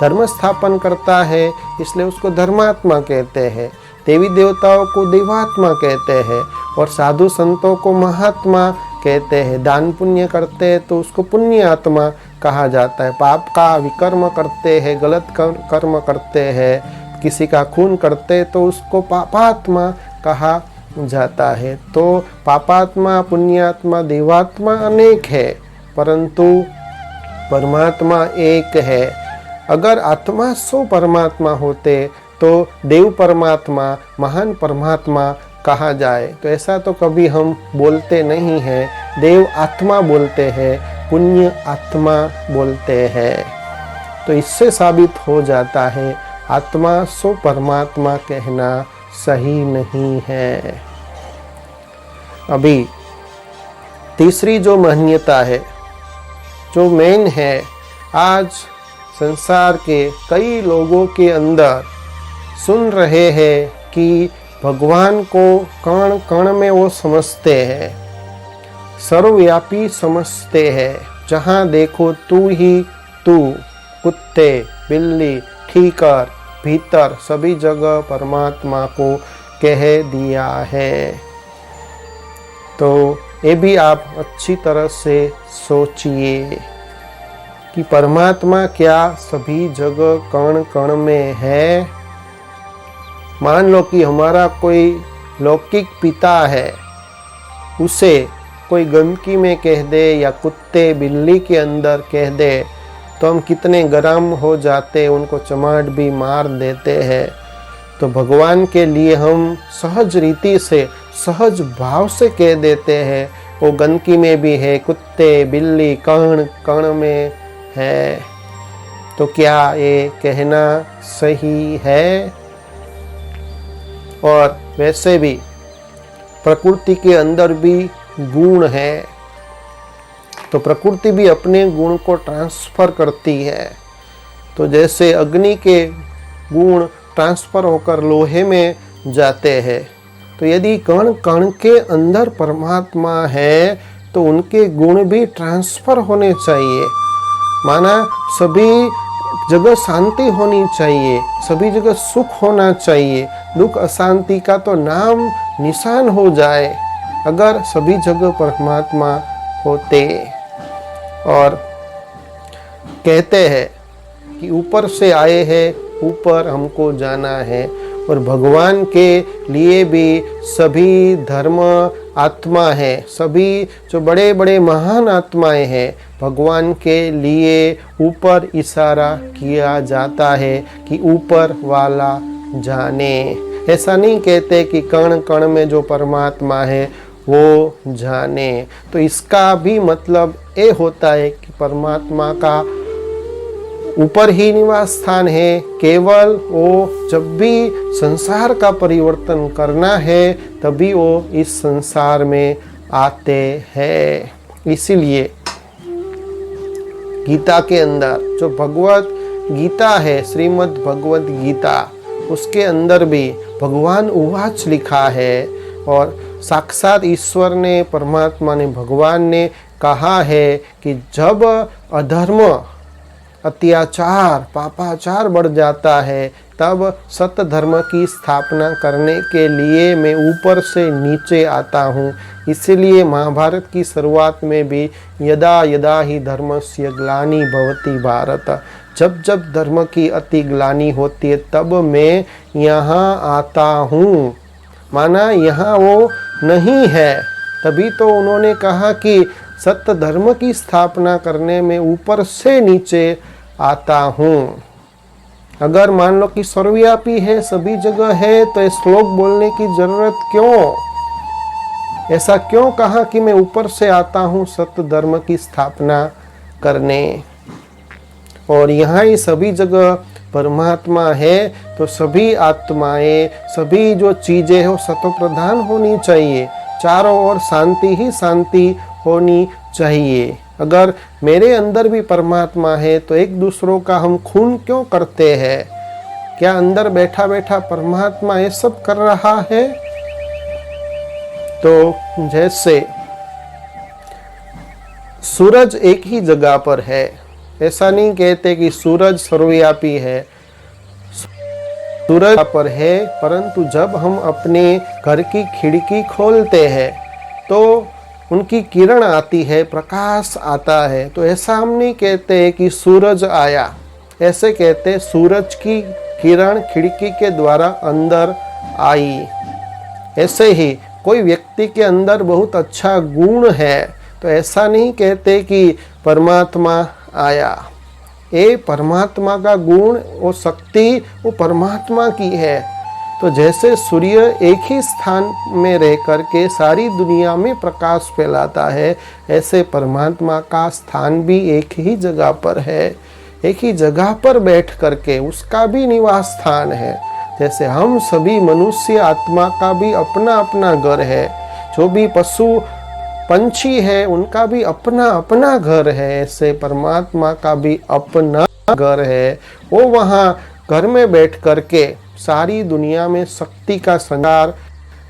धर्म स्थापन करता है इसलिए उसको धर्मात्मा कहते हैं, देवी देवताओं को देवात्मा कहते हैं और साधु संतों को महात्मा कहते हैं। दान पुण्य करते हैं तो उसको पुण्य आत्मा कहा जाता है। पाप का विकर्म करते हैं, गलत कर्म करते हैं, किसी का खून करते तो उसको पापात्मा कहा जाता है। तो पापात्मा, पुण्यात्मा, देवात्मा अनेक है, परंतु परमात्मा एक है। अगर आत्मा सो परमात्मा होते तो देव परमात्मा, महान परमात्मा कहा जाए। तो ऐसा तो कभी हम बोलते नहीं हैं। देव आत्मा बोलते हैं, पुण्य आत्मा बोलते हैं। तो इससे साबित हो जाता है आत्मा सो परमात्मा कहना सही नहीं है। अभी तीसरी जो मान्यता है, जो मेन है, आज संसार के कई लोगों के अंदर सुन रहे हैं कि भगवान को कण कण में वो समझते हैं, सर्वव्यापी समझते हैं। जहाँ देखो तू ही तू, कुत्ते, बिल्ली, ठीकर, भीतर सभी जगह परमात्मा को कह दिया है। तो ये भी आप अच्छी तरह से सोचिए कि परमात्मा क्या सभी जगह कण कण में है? मान लो कि हमारा कोई लौकिक पिता है, उसे कोई गंदगी में कह दे या कुत्ते बिल्ली के अंदर कह दे तो हम कितने गरम हो जाते, उनको चमाट भी मार देते हैं। तो भगवान के लिए हम सहज रीति से, सहज भाव से कह देते हैं, वो गंदगी में भी है, कुत्ते बिल्ली कण कण में है। तो क्या ये कहना सही है? और वैसे भी प्रकृति के अंदर भी गुण है, तो प्रकृति भी अपने गुण को ट्रांसफर करती है। तो जैसे अग्नि के गुण ट्रांसफर होकर लोहे में जाते हैं, तो यदि कण कण के अंदर परमात्मा है तो उनके गुण भी ट्रांसफर होने चाहिए। माना सभी जगह शांति होनी चाहिए, सभी जगह सुख होना चाहिए, दुख अशांति का तो नाम निशान हो जाए अगर सभी जगह परमात्मा होते। और कहते हैं कि ऊपर से आए हैं, ऊपर हमको जाना है। और भगवान के लिए भी सभी धर्म आत्मा है, सभी जो बड़े बड़े महान आत्माएं हैं, भगवान के लिए ऊपर इशारा किया जाता है कि ऊपर वाला जाने। ऐसा नहीं कहते कि कण कण में जो परमात्मा है वो जाने। तो इसका भी मतलब ये होता है कि परमात्मा का ऊपर ही निवास स्थान है। केवल वो जब भी संसार का परिवर्तन करना है तभी वो इस संसार में आते हैं। इसीलिए गीता के अंदर जो भगवत गीता है, श्रीमद् भगवत गीता, उसके अंदर भी भगवान उवाच लिखा है और साक्षात ईश्वर ने, परमात्मा ने, भगवान ने कहा है कि जब अधर्म, अत्याचार, पापाचार बढ़ जाता है तब सत्य धर्म की स्थापना करने के लिए मैं ऊपर से नीचे आता हूँ। इसीलिए महाभारत की शुरुआत में भी यदा यदा ही धर्मस्य ग्लानि भवति भारत, जब जब धर्म की अति ग्लानि होती है तब मैं यहाँ आता हूँ। माना यहाँ वो नहीं है, तभी तो उन्होंने कहा कि सत्य धर्म की स्थापना करने में ऊपर से नीचे आता हूँ। अगर मान लो कि सर्वव्यापी है, सभी जगह है, तो ये श्लोक बोलने की जरूरत क्यों? ऐसा क्यों कहा कि मैं ऊपर से आता हूँ सत्य धर्म की स्थापना करने? और यहाँ ही सभी जगह परमात्मा है, तो सभी आत्माएं, सभी जो चीजें हो सतो प्रधान होनी चाहिए, चारों ओर शांति ही शांति होनी चाहिए। अगर मेरे अंदर भी परमात्मा है तो एक दूसरों का हम खून क्यों करते हैं? क्या अंदर बैठा बैठा परमात्मा ये सब कर रहा है? तो जैसे सूरज एक ही जगह पर है, ऐसा नहीं कहते कि सूरज सर्वव्यापी है, सूरज पर है, परंतु जब हम अपने घर की खिड़की खोलते हैं तो उनकी किरण आती है, प्रकाश आता है। तो ऐसा हम नहीं कहते कि सूरज आया, ऐसे कहते सूरज की किरण खिड़की के द्वारा अंदर आई। ऐसे ही कोई व्यक्ति के अंदर बहुत अच्छा गुण है तो ऐसा नहीं कहते कि परमात्मा आया। ये परमात्मा का गुण, वो शक्ति वो परमात्मा की है। तो जैसे सूर्य एक ही स्थान में रह करके सारी दुनिया में प्रकाश फैलाता है, ऐसे परमात्मा का स्थान भी एक ही जगह पर है, एक ही जगह पर बैठ करके उसका भी निवास स्थान है। जैसे हम सभी मनुष्य आत्मा का भी अपना अपना घर है, जो भी पशु पंछी है उनका भी अपना अपना घर है, ऐसे परमात्मा का भी अपना घर है। वो वहाँ घर में बैठ करके सारी दुनिया में शक्ति का संचार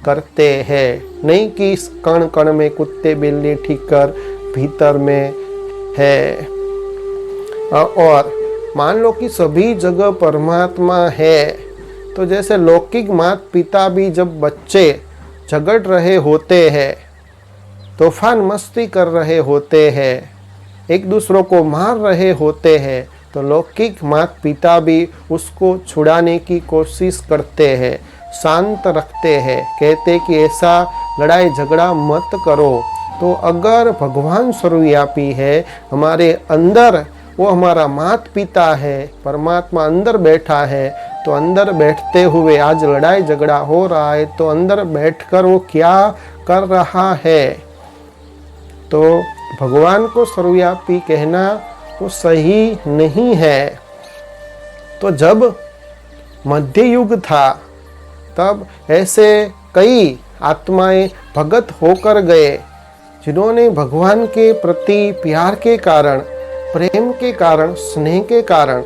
करते हैं, नहीं कि इस कण कण में कुत्ते बिल्ली ठीकर भीतर में है। और मान लो कि सभी जगह परमात्मा है, तो जैसे लौकिक माता पिता भी जब बच्चे झगड़ रहे होते हैं, तूफान मस्ती कर रहे होते हैं, एक दूसरों को मार रहे होते हैं, तो लौकिक माता पिता भी उसको छुड़ाने की कोशिश करते हैं, शांत रखते हैं, कहते कि ऐसा लड़ाई झगड़ा मत करो। तो अगर भगवान सर्वव्यापी है, हमारे अंदर वो हमारा माता पिता है, परमात्मा अंदर बैठा है, तो अंदर बैठते हुए आज लड़ाई झगड़ा हो रहा है तो अंदर बैठकर वो क्या कर रहा है? तो भगवान को सर्वव्यापी कहना वो सही नहीं है। तो जब मध्य युग था तब ऐसे कई आत्माएं भगत होकर गए, जिन्होंने भगवान के प्रति प्यार के कारण, प्रेम के कारण, स्नेह के कारण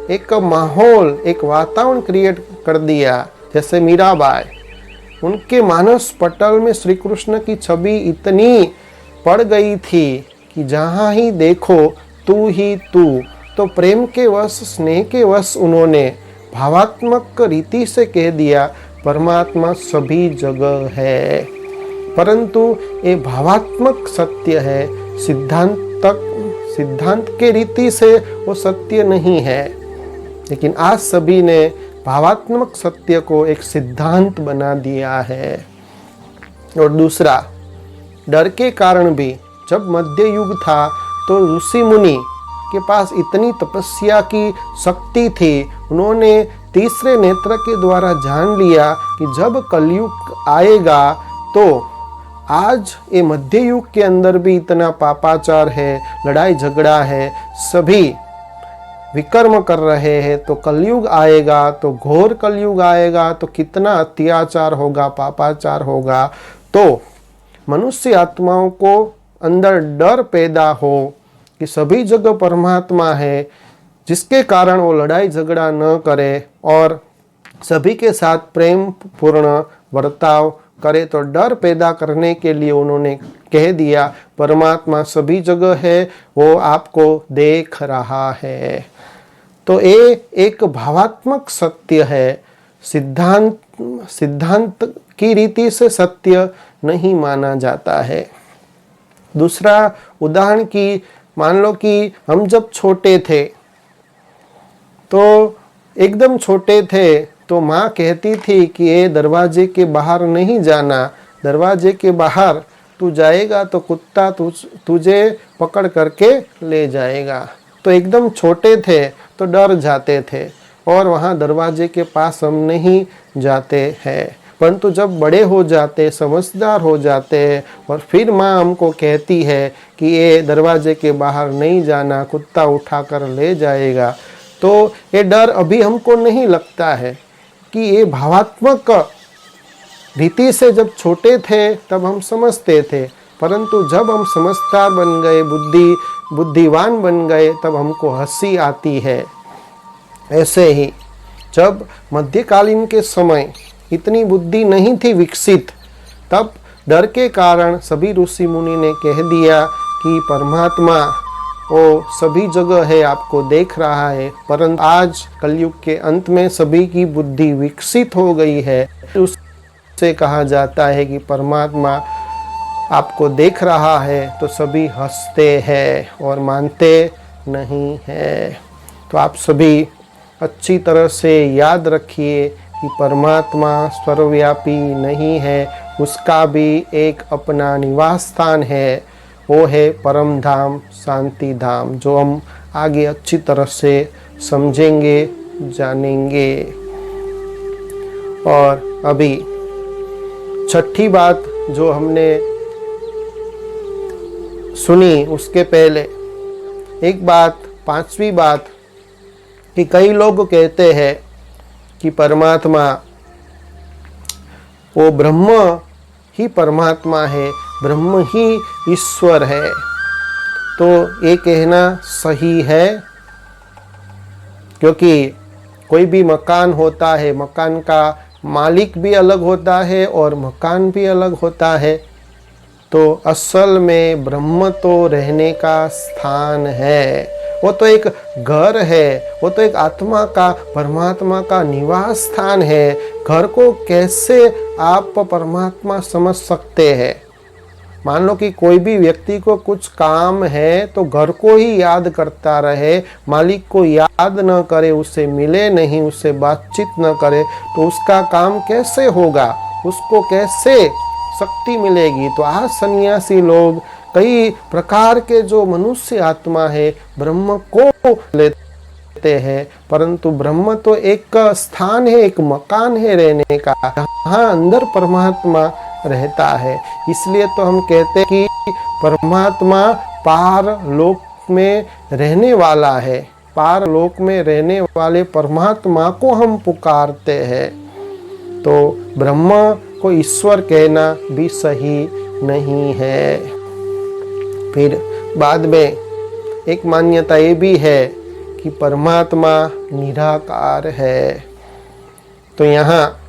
एक माहौल, एक वातावरण क्रिएट कर दिया। जैसे मीराबाई, उनके मानस पटल में श्री कृष्ण की छवि इतनी पड़ गई थी कि जहाँ ही देखो तू ही तू। तो प्रेम के वश, स्नेह के वश उन्होंने भावात्मक रीति से कह दिया परमात्मा सभी जगह है, परंतु ये भावात्मक सत्य है, सिद्धांत के रीति से वो सत्य नहीं है। लेकिन आज सभी ने भावात्मक सत्य को एक सिद्धांत बना दिया है। और दूसरा, डर के कारण भी जब मध्य युग था तो ऋषि मुनि के पास इतनी तपस्या की शक्ति थी, उन्होंने तीसरे नेत्र के द्वारा जान लिया कि जब कलयुग आएगा तो आज ये मध्य युग के अंदर भी इतना पापाचार है, लड़ाई झगड़ा है, सभी विकर्म कर रहे हैं, तो कलयुग आएगा तो घोर कलयुग आएगा तो कितना अत्याचार होगा, पापाचार होगा। तो मनुष्य आत्माओं को अंदर डर पैदा हो कि सभी जगह परमात्मा है, जिसके कारण वो लड़ाई झगड़ा न करे और सभी के साथ प्रेम पूर्ण बर्ताव करे। तो डर पैदा करने के लिए उन्होंने कह दिया परमात्मा सभी जगह है, वो आपको देख रहा है। तो ये एक भावात्मक सत्य है, सिद्धांत की रीति से सत्य नहीं माना जाता है। दूसरा उदाहरण की मान लो कि हम जब छोटे थे तो एकदम छोटे थे तो माँ कहती थी कि ये दरवाजे के बाहर नहीं जाना, दरवाजे के बाहर तू जाएगा तो कुत्ता तुझे पकड़ करके ले जाएगा। तो एकदम छोटे थे तो डर जाते थे और वहाँ दरवाजे के पास हम नहीं जाते हैं। परंतु जब बड़े हो जाते, समझदार हो जाते हैं और फिर माँ हमको कहती है कि ये दरवाजे के बाहर नहीं जाना, कुत्ता उठा कर ले जाएगा, तो ये डर अभी हमको नहीं लगता है कि ये भावात्मक रीति से जब छोटे थे तब हम समझते थे, परंतु जब हम समझदार बन गए, बुद्धिवान बन गए, तब हमको हंसी आती है। ऐसे ही जब मध्यकालीन के समय इतनी बुद्धि नहीं थी विकसित, तब डर के कारण सभी ऋषि मुनि ने कह दिया कि परमात्मा वो सभी जगह है, आपको देख रहा है। परंतु आज कलयुग के अंत में सभी की बुद्धि विकसित हो गई है, उससे कहा जाता है कि परमात्मा आपको देख रहा है, तो सभी हंसते हैं और मानते नहीं हैं। तो आप सभी अच्छी तरह से याद रखिए कि परमात्मा सर्वव्यापी नहीं है, उसका भी एक अपना निवास स्थान है, वो है परम धाम, शांति धाम, जो हम आगे अच्छी तरह से समझेंगे, जानेंगे। और अभी छठी बात जो हमने सुनी, उसके पहले एक बात, पांचवी बात, कि कई लोग कहते हैं कि परमात्मा वो ब्रह्म ही परमात्मा है, ब्रह्म ही ईश्वर है। तो ये कहना सही है, क्योंकि कोई भी मकान होता है, मकान का मालिक भी अलग होता है और मकान भी अलग होता है। तो असल में ब्रह्म तो रहने का स्थान है, वो तो एक घर है, वो तो एक आत्मा का, परमात्मा का निवास स्थान है। घर को कैसे आप परमात्मा समझ सकते हैं? मान लो कि कोई भी व्यक्ति को कुछ काम है तो घर को ही याद करता रहे, मालिक को याद न करे, उससे मिले नहीं, उससे बातचीत न करे, तो उसका काम कैसे होगा, उसको कैसे शक्ति मिलेगी? तो आज सन्यासी लोग कई प्रकार के जो मनुष्य आत्मा है ब्रह्म को लेते हैं, परंतु ब्रह्म तो एक स्थान है, एक मकान है रहने का, जहाँ अंदर परमात्मा रहता है। इसलिए तो हम कहते हैं कि परमात्मा पार लोक में रहने वाला है, पार लोक में रहने वाले परमात्मा को हम पुकारते हैं। तो ब्रह्म को ईश्वर कहना भी सही नहीं है। फिर बाद में एक मान्यता ये भी है कि परमात्मा निराकार है। तो यहाँ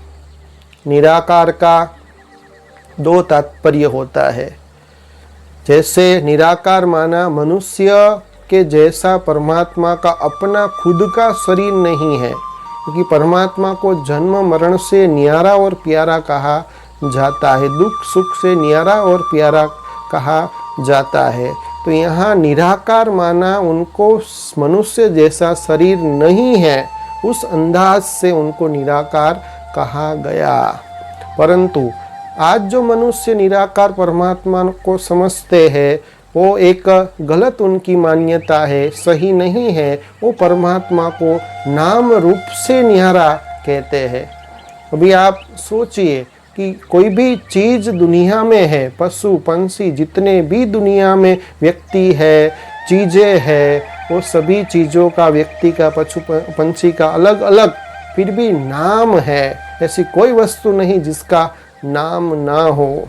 निराकार का दो तात्पर्य होता है। जैसे निराकार माना मनुष्य के जैसा परमात्मा का अपना खुद का शरीर नहीं है, क्योंकि परमात्मा को जन्म मरण से न्यारा और प्यारा कहा जाता है, दुख सुख से न्यारा और प्यारा कहा जाता है। तो यहाँ निराकार माना उनको मनुष्य जैसा शरीर नहीं है, उस अंदाज से उनको निराकार कहा गया। परंतु आज जो मनुष्य निराकार परमात्मा को समझते हैं वो एक गलत उनकी मान्यता है, सही नहीं है। वो परमात्मा को नाम रूप से न्यारा कहते हैं। अभी आप सोचिए कि कोई भी चीज दुनिया में है, पशु पंछी जितने भी दुनिया में व्यक्ति है, चीजें है, वो सभी चीजों का, व्यक्ति का, पशु पंछी का अलग अलग फिर भी नाम है। ऐसी कोई वस्तु नहीं जिसका नाम ना हो।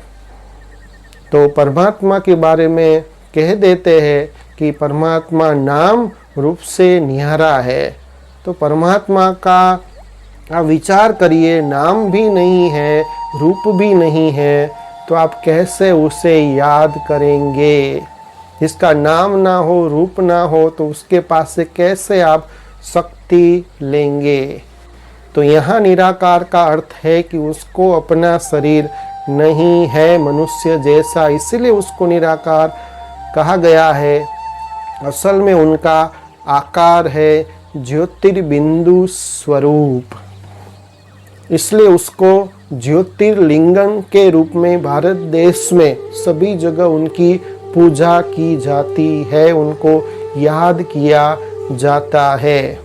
तो परमात्मा के बारे में कह देते हैं कि परमात्मा नाम रूप से निहारा है। तो परमात्मा का आप विचार करिए, नाम भी नहीं है, रूप भी नहीं है, तो आप कैसे उसे याद करेंगे? जिसका नाम ना हो, रूप ना हो, तो उसके पास से कैसे आप शक्ति लेंगे? तो यहाँ निराकार का अर्थ है कि उसको अपना शरीर नहीं है मनुष्य जैसा, इसलिए उसको निराकार कहा गया है। असल में उनका आकार है ज्योतिर्बिंदु स्वरूप, इसलिए उसको ज्योतिर्लिंगम के रूप में भारत देश में सभी जगह उनकी पूजा की जाती है, उनको याद किया जाता है।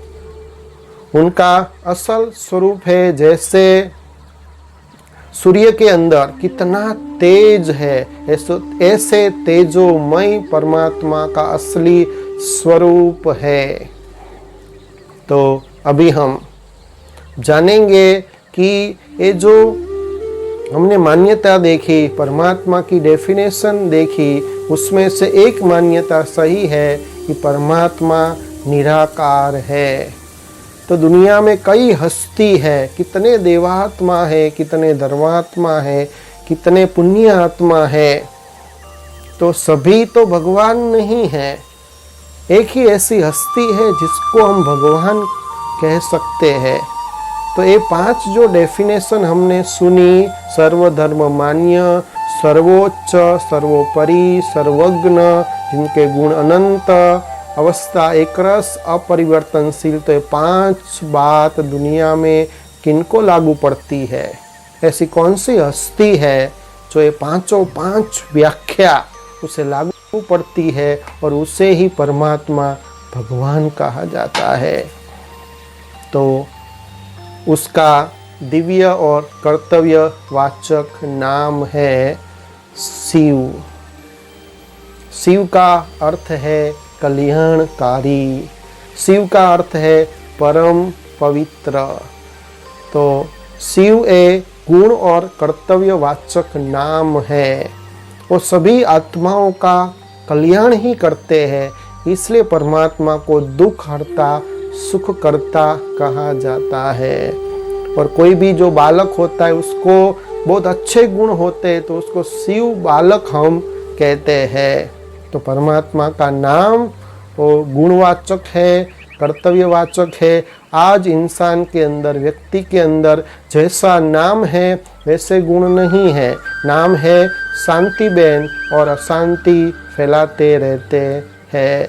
उनका असल स्वरूप है जैसे सूर्य के अंदर कितना तेज है, ऐसे तेजोमय परमात्मा का असली स्वरूप है। तो अभी हम जानेंगे कि ये जो हमने मान्यता देखी, परमात्मा की डेफिनेशन देखी, उसमें से एक मान्यता सही है कि परमात्मा निराकार है। तो दुनिया में कई हस्ती है, कितने देवात्मा है, कितने धर्मात्मा है, कितने पुण्य आत्मा है, तो सभी तो भगवान नहीं है। एक ही ऐसी हस्ती है जिसको हम भगवान कह सकते हैं। तो ये 5 जो डेफिनेशन हमने सुनी, सर्वधर्म मान्य, सर्वोच्च, सर्वोपरि, सर्वज्ञ, जिनके गुण अनंत, अवस्था एक रस, अपरिवर्तनशील, तो ये 5 बात दुनिया में किनको लागू पड़ती है? ऐसी कौन सी हस्ती है जो ये 5 व्याख्या उसे लागू पड़ती है और उसे ही परमात्मा भगवान कहा जाता है? तो उसका दिव्य और कर्तव्य वाचक नाम है शिव। शिव का अर्थ है कल्याणकारी, शिव का अर्थ है परम पवित्र। तो शिव एक गुण और कर्तव्य वाचक नाम है। वो सभी आत्माओं का कल्याण ही करते हैं, इसलिए परमात्मा को दुख हरता, सुख करता कहा जाता है। और कोई भी जो बालक होता है उसको बहुत अच्छे गुण होते हैं, तो उसको शिव बालक हम कहते हैं। तो परमात्मा का नाम वो गुणवाचक है, कर्तव्यवाचक है। आज इंसान के अंदर, व्यक्ति के अंदर जैसा नाम है वैसे गुण नहीं है। नाम है शांतिबेन और अशांति फैलाते रहते हैं।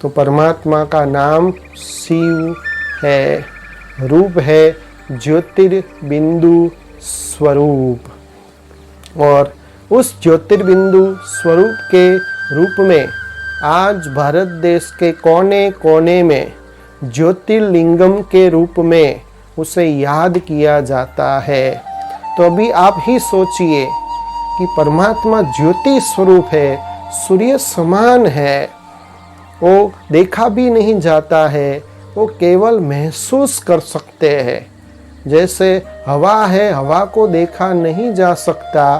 तो परमात्मा का नाम शिव है। रूप है ज्योतिर्बिंदु स्वरूप, और उस ज्योतिर्बिंदु स्वरूप के रूप में आज भारत देश के कोने कोने में ज्योतिर्लिंगम के रूप में उसे याद किया जाता है। तो अभी आप ही सोचिए कि परमात्मा ज्योति स्वरूप है, सूर्य समान है, वो देखा भी नहीं जाता है, वो केवल महसूस कर सकते हैं। जैसे हवा है, हवा को देखा नहीं जा सकता,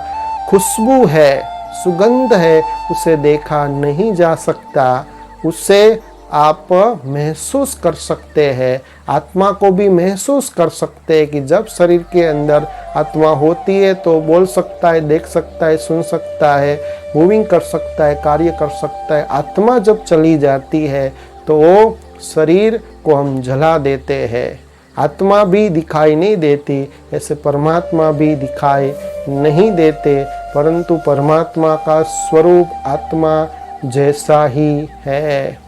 खुशबू है, सुगंध है, उसे देखा नहीं जा सकता, उसे आप महसूस कर सकते हैं। आत्मा को भी महसूस कर सकते हैं कि जब शरीर के अंदर आत्मा होती है तो बोल सकता है, देख सकता है, सुन सकता है, मूविंग कर सकता है, कार्य कर सकता है। आत्मा जब चली जाती है तो वो शरीर को हम जला देते हैं। आत्मा भी दिखाई नहीं देती, ऐसे परमात्मा भी दिखाई नहीं देते, परंतु परमात्मा का स्वरूप आत्मा जैसा ही है।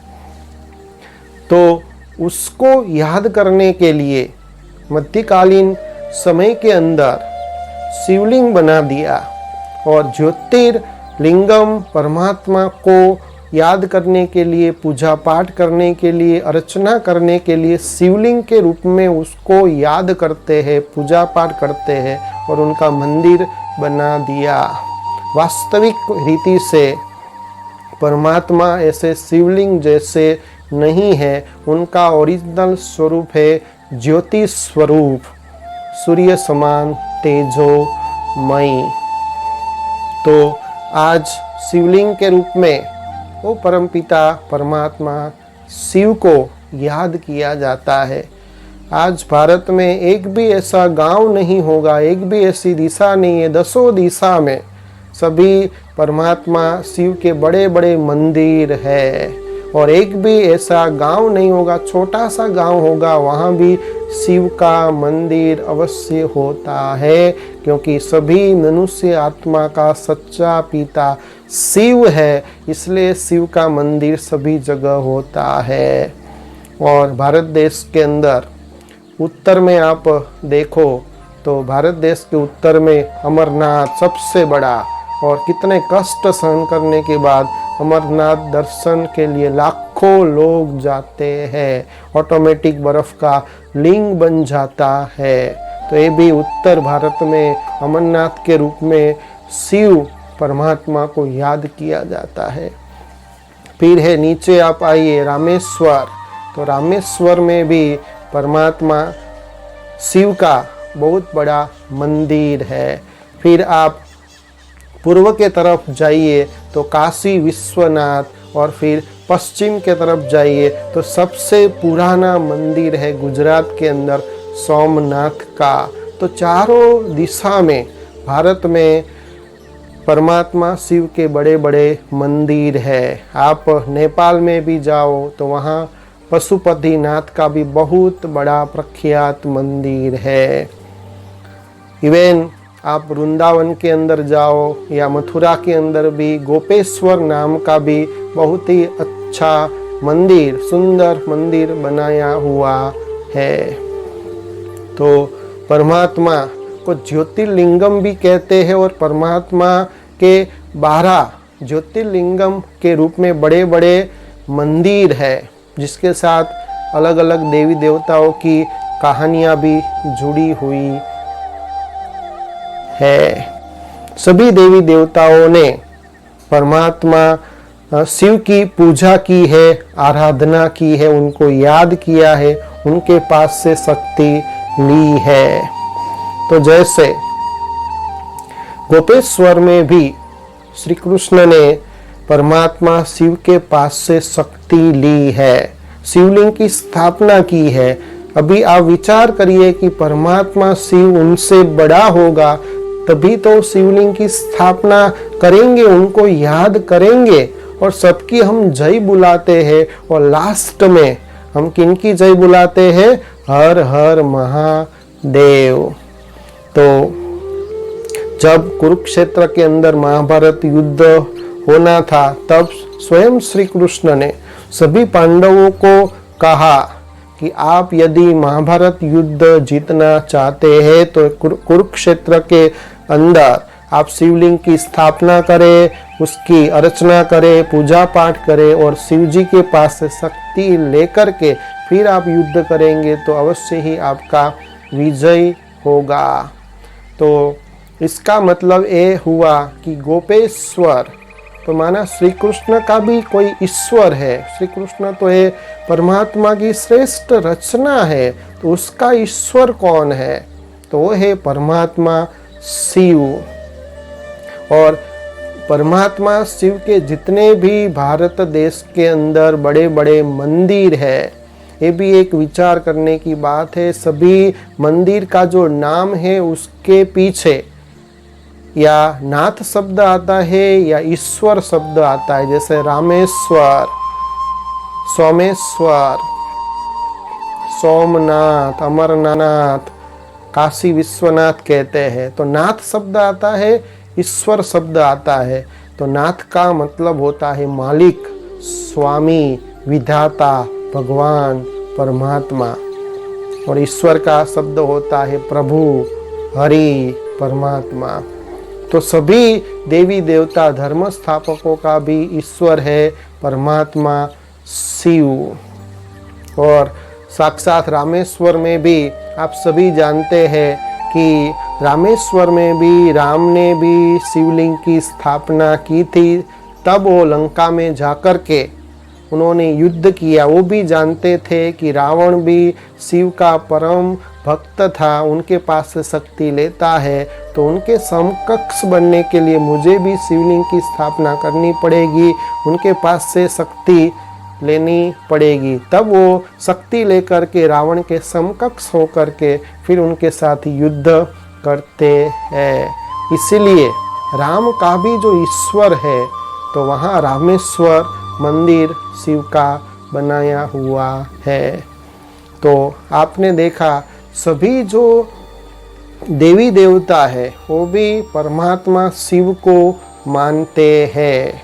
तो उसको याद करने के लिए मध्यकालीन समय के अंदर शिवलिंग बना दिया। और ज्योतिर्लिंगम परमात्मा को याद करने के लिए, पूजा पाठ करने के लिए, अर्चना करने के लिए शिवलिंग के रूप में उसको याद करते हैं, पूजा पाठ करते हैं और उनका मंदिर बना दिया। वास्तविक रीति से परमात्मा ऐसे शिवलिंग जैसे नहीं है, उनका ओरिजिनल स्वरूप है ज्योति स्वरूप, सूर्य समान तेजोमयी। तो आज शिवलिंग के रूप में वो परमपिता परमात्मा शिव को याद किया जाता है। आज भारत में एक भी ऐसा गांव नहीं होगा, एक भी ऐसी दिशा नहीं है, दसों दिशा में सभी परमात्मा शिव के बड़े बड़े मंदिर है। और एक भी ऐसा गांव नहीं होगा, छोटा सा गांव होगा, वहाँ भी शिव का मंदिर अवश्य होता है, क्योंकि सभी मनुष्य आत्मा का सच्चा पिता शिव है, इसलिए शिव का मंदिर सभी जगह होता है। और भारत देश के अंदर उत्तर में आप देखो तो भारत देश के उत्तर में अमरनाथ सबसे बड़ा, और कितने कष्ट सहन करने के बाद अमरनाथ दर्शन के लिए लाखों लोग जाते हैं। ऑटोमेटिक बर्फ का लिंग बन जाता है। तो ये भी उत्तर भारत में अमरनाथ के रूप में शिव परमात्मा को याद किया जाता है। फिर है नीचे आप आइए रामेश्वर, तो रामेश्वर में भी परमात्मा शिव का बहुत बड़ा मंदिर है। फिर आप पूर्व के तरफ जाइए तो काशी विश्वनाथ, और फिर पश्चिम के तरफ जाइए तो सबसे पुराना मंदिर है गुजरात के अंदर सोमनाथ का। तो चारों दिशा में भारत में परमात्मा शिव के बड़े बड़े मंदिर है। आप नेपाल में भी जाओ तो वहाँ पशुपतिनाथ का भी बहुत बड़ा प्रख्यात मंदिर है। इवन आप वृंदावन के अंदर जाओ या मथुरा के अंदर भी गोपेश्वर नाम का भी बहुत ही अच्छा मंदिर, सुंदर मंदिर बनाया हुआ है। तो परमात्मा को ज्योतिर्लिंगम भी कहते हैं, और परमात्मा के 12 ज्योतिर्लिंगम के रूप में बड़े बड़े मंदिर है, जिसके साथ अलग अलग देवी देवताओं की कहानियां भी जुड़ी हुई है। सभी देवी देवताओं ने परमात्मा शिव की पूजा की है, आराधना की है, उनको याद किया है, उनके पास से शक्ति ली है। तो जैसे गोपेश्वर में भी श्री कृष्ण ने परमात्मा शिव के पास से शक्ति ली है, शिवलिंग की स्थापना की है। अभी आप विचार करिए कि परमात्मा शिव उनसे बड़ा होगा, तभी तो शिवलिंग की स्थापना करेंगे, उनको याद करेंगे। और सबकी हम जय बुलाते हैं, और लास्ट में हम किनकी जय बुलाते हैं? हर हर महादेव। तो जब कुरुक्षेत्र के अंदर महाभारत युद्ध होना था, तब स्वयं श्री कृष्ण ने सभी पांडवों को कहा कि आप यदि महाभारत युद्ध जीतना चाहते हैं तो कुरुक्षेत्र के अंदर आप शिवलिंग की स्थापना करें, उसकी अर्चना करें, पूजा पाठ करें, और शिव जी के पास से शक्ति लेकर के फिर आप युद्ध करेंगे तो अवश्य ही आपका विजय होगा। तो इसका मतलब ये हुआ कि गोपेश्वर तो माना श्री कृष्ण का भी कोई ईश्वर है। श्री कृष्ण तो ये परमात्मा की श्रेष्ठ रचना है, तो उसका ईश्वर कौन है? तो वो है परमात्मा शिव। और परमात्मा शिव के जितने भी भारत देश के अंदर बड़े बड़े मंदिर है, ये भी एक विचार करने की बात है। सभी मंदिर का जो नाम है उसके पीछे या नाथ शब्द आता है या ईश्वर शब्द आता है। जैसे रामेश्वर, सोमेश्वर, सोमनाथ, अमरनाथ, काशी विश्वनाथ कहते हैं। तो नाथ शब्द आता है, ईश्वर शब्द आता है। तो नाथ का मतलब होता है मालिक, स्वामी, विधाता, भगवान, परमात्मा। और ईश्वर का शब्द होता है प्रभु, हरि, परमात्मा। तो सभी देवी देवता धर्म स्थापकों का भी ईश्वर है परमात्मा शिव। और साक्षात रामेश्वर में भी आप सभी जानते हैं कि रामेश्वर में भी राम ने भी शिवलिंग की स्थापना की थी। तब वो लंका में जाकर के उन्होंने युद्ध किया। वो भी जानते थे कि रावण भी शिव का परम भक्त था, उनके पास से शक्ति लेता है, तो उनके समकक्ष बनने के लिए मुझे भी शिवलिंग की स्थापना करनी पड़ेगी, उनके पास से शक्ति लेनी पड़ेगी। तब वो शक्ति लेकर के रावण के समकक्ष होकर के फिर उनके साथ युद्ध करते हैं। इसीलिए राम का भी जो ईश्वर है, तो वहाँ रामेश्वर मंदिर शिव का बनाया हुआ है। तो आपने देखा सभी जो देवी देवता है वो भी परमात्मा शिव को मानते हैं।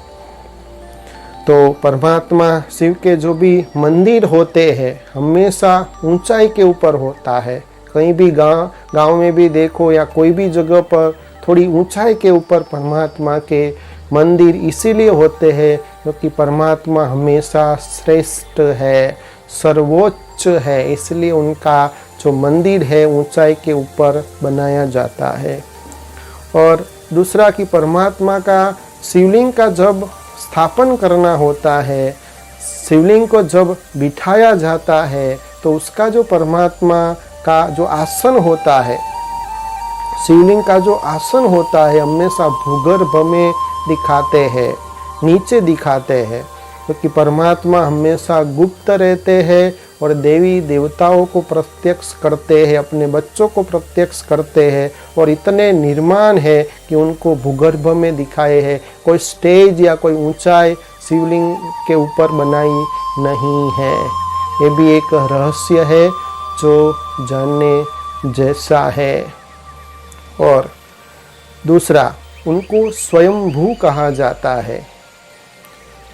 तो परमात्मा शिव के जो भी मंदिर होते हैं हमेशा ऊंचाई के ऊपर होता है। कहीं भी गांव में भी देखो या कोई भी जगह पर थोड़ी ऊंचाई के ऊपर परमात्मा के मंदिर इसीलिए होते हैं क्योंकि परमात्मा हमेशा श्रेष्ठ है, सर्वोच्च है, इसलिए उनका जो मंदिर है ऊंचाई के ऊपर बनाया जाता है। और दूसरा कि परमात्मा का शिवलिंग का जब स्थापन करना होता है, शिवलिंग को जब बिठाया जाता है, तो उसका जो परमात्मा का जो आसन होता है, शिवलिंग का जो आसन होता है हमेशा भूगर्भ में दिखाते हैं, नीचे दिखाते हैं, क्योंकि परमात्मा हमेशा गुप्त रहते हैं और देवी देवताओं को प्रत्यक्ष करते हैं, अपने बच्चों को प्रत्यक्ष करते हैं और इतने निर्माण है कि उनको भूगर्भ में दिखाए हैं। कोई स्टेज या कोई ऊंचाई शिवलिंग के ऊपर बनाई नहीं है। ये भी एक रहस्य है जो जानने जैसा है। और दूसरा, उनको स्वयंभू कहा जाता है।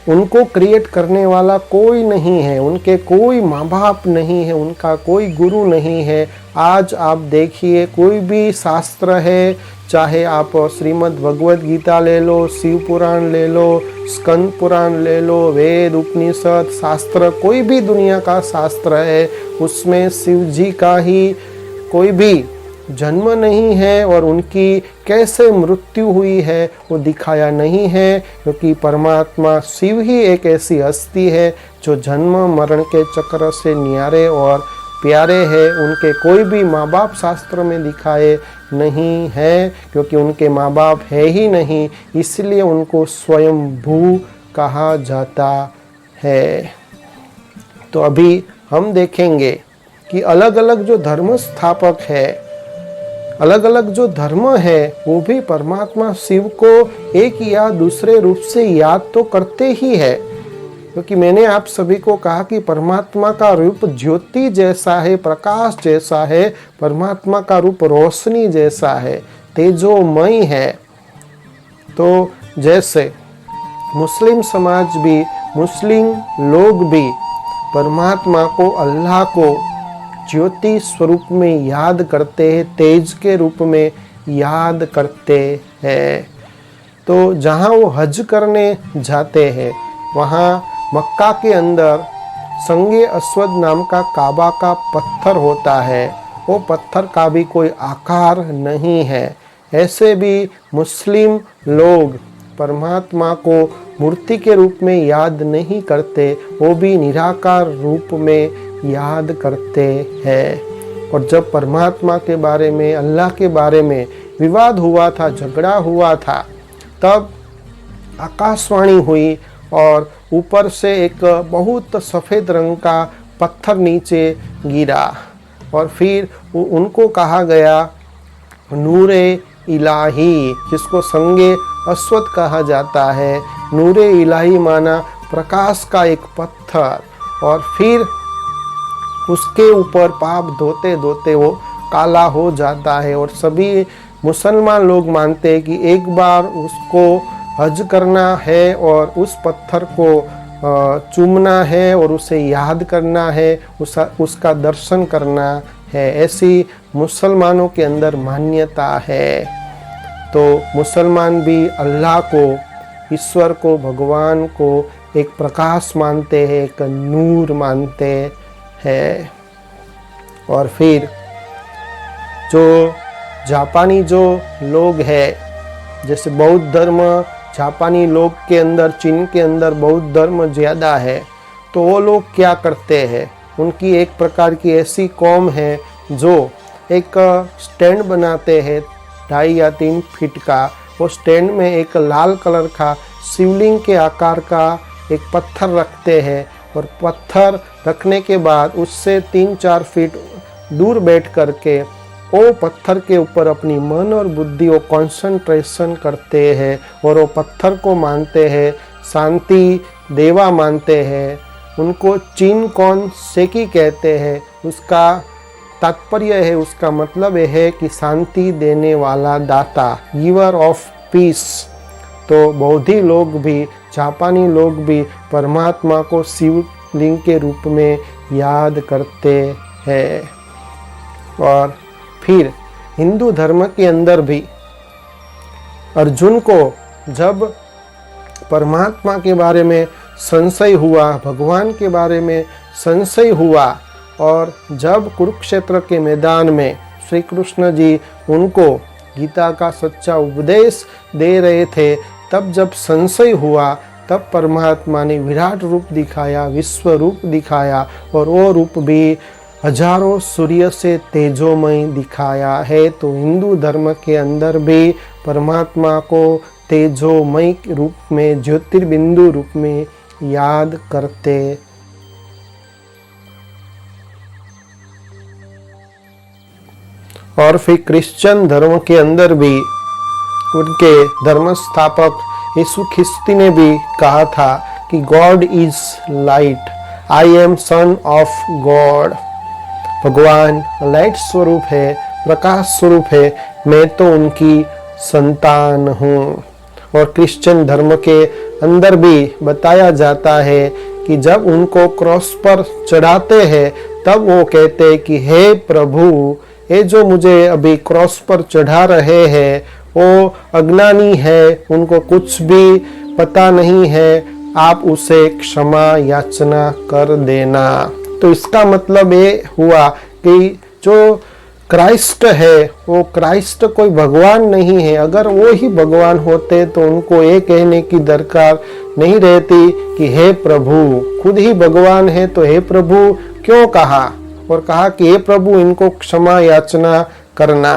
उनको क्रिएट करने वाला कोई नहीं है, उनके कोई माँ बाप नहीं है, उनका कोई गुरु नहीं है। आज आप देखिए कोई भी शास्त्र है, चाहे आप श्रीमद् भगवद गीता ले लो, शिव पुराण ले लो, स्कंद पुराण ले लो, वेद उपनिषद शास्त्र, कोई भी दुनिया का शास्त्र है, उसमें शिव जी का ही कोई भी जन्म नहीं है और उनकी कैसे मृत्यु हुई है वो दिखाया नहीं है, क्योंकि परमात्मा शिव ही एक ऐसी हस्ती है जो जन्म मरण के चक्र से न्यारे और प्यारे हैं। उनके कोई भी माँ बाप शास्त्र में दिखाए नहीं है, क्योंकि उनके माँ बाप है ही नहीं, इसलिए उनको स्वयंभू कहा जाता है। तो अभी हम देखेंगे कि अलग अलग जो धर्म स्थापक है, अलग अलग जो धर्म है, वो भी परमात्मा शिव को एक या दूसरे रूप से याद तो करते ही है। क्योंकि मैंने आप सभी को कहा कि परमात्मा का रूप ज्योति जैसा है, प्रकाश जैसा है, परमात्मा का रूप रोशनी जैसा है, तेजोमय है। तो जैसे मुस्लिम समाज भी, मुस्लिम लोग भी परमात्मा को, अल्लाह को ज्योति स्वरूप में याद करते हैं, तेज के रूप में याद करते हैं। तो जहाँ वो हज करने जाते हैं, वहाँ मक्का के अंदर संगे अस्वद नाम का काबा का पत्थर होता है, वो पत्थर का भी कोई आकार नहीं है। ऐसे भी मुस्लिम लोग परमात्मा को मूर्ति के रूप में याद नहीं करते, वो भी निराकार रूप में याद करते हैं। और जब परमात्मा के बारे में, अल्लाह के बारे में विवाद हुआ था, झगड़ा हुआ था, तब आकाशवाणी हुई और ऊपर से एक बहुत सफ़ेद रंग का पत्थर नीचे गिरा और फिर उनको कहा गया नूरे इलाही, जिसको संगे अस्वद कहा जाता है। नूरे इलाही माना प्रकाश का एक पत्थर, और फिर उसके ऊपर पाप धोते धोते वो काला हो जाता है। और सभी मुसलमान लोग मानते हैं कि एक बार उसको हज करना है और उस पत्थर को चूमना है और उसे याद करना है, उसका दर्शन करना है, ऐसी मुसलमानों के अंदर मान्यता है। तो मुसलमान भी अल्लाह को, ईश्वर को, भगवान को एक प्रकाश मानते हैं, एक नूर मानते हैं। और फिर जो जापानी जो लोग हैं, जैसे बौद्ध धर्म, जापानी लोग के अंदर, चीन के अंदर बौद्ध धर्म ज़्यादा है, तो वो लोग क्या करते हैं, उनकी एक प्रकार की ऐसी कौम है जो एक स्टैंड बनाते हैं 2.5 या 3 फीट का। वो स्टैंड में एक लाल कलर का शिवलिंग के आकार का एक पत्थर रखते हैं, और पत्थर रखने के बाद उससे 3-4 फीट दूर बैठ करके वो पत्थर के ऊपर अपनी मन और बुद्धि को कंसंट्रेशन करते हैं, और वो पत्थर को मानते हैं, शांति देवा मानते हैं। उनको चिन कौन सेकी कहते हैं। उसका तात्पर्य है, उसका मतलब यह है कि शांति देने वाला दाता, गिवर ऑफ पीस। तो बौद्धि लोग भी, जापानी लोग भी परमात्मा को शिवलिंग के रूप में याद करते हैं। और फिर हिंदू धर्म के अंदर भी अर्जुन को जब परमात्मा के बारे में संशय हुआ, भगवान के बारे में संशय हुआ, और जब कुरुक्षेत्र के मैदान में श्री कृष्ण जी उनको गीता का सच्चा उपदेश दे रहे थे, तब जब संशय हुआ, तब परमात्मा ने विराट रूप दिखाया, विश्व रूप दिखाया, और वो रूप भी हजारों सूर्य से तेजोमय दिखाया है। तो हिंदू धर्म के अंदर भी परमात्मा को तेजोमय रूप में, ज्योतिर्बिंदु रूप में याद करते। और फिर क्रिश्चियन धर्म के अंदर भी उनके धर्म स्थापक यीशु ख्रिस्ती ने भी कहा था कि God is light, I am son of God. भगवान लाइट स्वरूप है, प्रकाश स्वरूप है, मैं तो उनकी संतान हूँ। और क्रिश्चियन धर्म के अंदर भी बताया जाता है कि जब उनको क्रॉस पर चढ़ाते हैं, तब वो कहते हैं कि हे प्रभु, ये जो मुझे अभी क्रॉस पर चढ़ा रहे हैं वो अज्ञानी है, उनको कुछ भी पता नहीं है, आप उसे क्षमा याचना कर देना। तो इसका मतलब ये हुआ कि जो क्राइस्ट है वो क्राइस्ट कोई भगवान नहीं है। अगर वो ही भगवान होते तो उनको ये कहने की दरकार नहीं रहती कि हे प्रभु, खुद ही भगवान है तो हे प्रभु क्यों कहा, और कहा कि हे प्रभु इनको क्षमा याचना करना।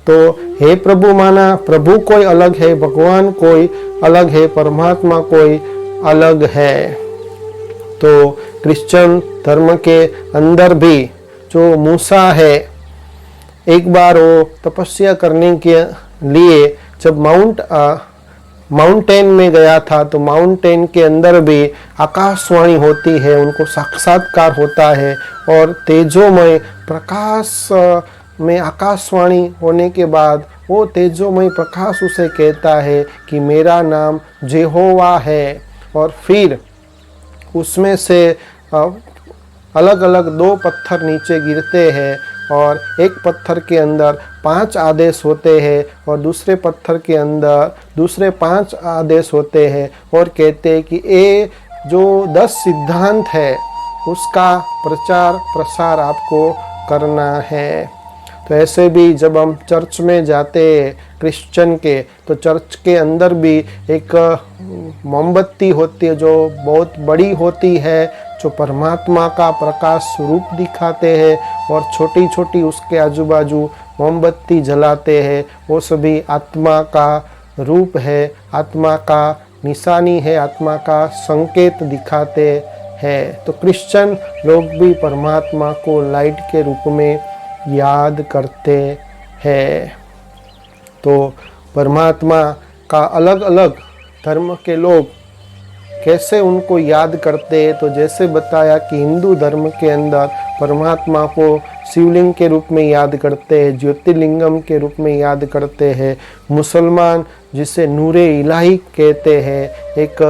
तो हे प्रभु माना प्रभु कोई अलग है, भगवान कोई अलग है, परमात्मा कोई अलग है। तो क्रिश्चियन धर्म के अंदर भी जो मूसा है, एक बार वो तपस्या करने के लिए जब माउंटेन में गया था, तो माउंटेन के अंदर भी आकाशवाणी होती है, उनको साक्षात्कार होता है, और तेजोमय प्रकाश में आकाशवाणी होने के बाद वो तेजोमय प्रकाश उसे कहता है कि मेरा नाम जेहोवा है। और फिर उसमें से अलग अलग 2 पत्थर नीचे गिरते हैं, और एक पत्थर के अंदर 5 आदेश होते हैं, और दूसरे पत्थर के अंदर दूसरे 5 आदेश होते हैं, और कहते हैं कि ये जो 10 सिद्धांत है उसका प्रचार प्रसार आपको करना है। तो ऐसे भी जब हम चर्च में जाते हैं क्रिश्चियन के, तो चर्च के अंदर भी एक मोमबत्ती होती है जो बहुत बड़ी होती है, जो परमात्मा का प्रकाश रूप दिखाते हैं, और छोटी छोटी उसके आजू बाजू मोमबत्ती जलाते हैं। वो सभी आत्मा का रूप है, आत्मा का निशानी है, आत्मा का संकेत दिखाते हैं। तो क्रिश्चियन लोग भी परमात्मा को लाइट के रूप में याद करते हैं। तो परमात्मा का अलग अलग धर्म के लोग कैसे उनको याद करते हैं, तो जैसे बताया कि हिंदू धर्म के अंदर परमात्मा को शिवलिंग के रूप में याद करते हैं, ज्योतिर्लिंगम के रूप में याद करते हैं। मुसलमान जिसे नूरे इलाही कहते हैं, एक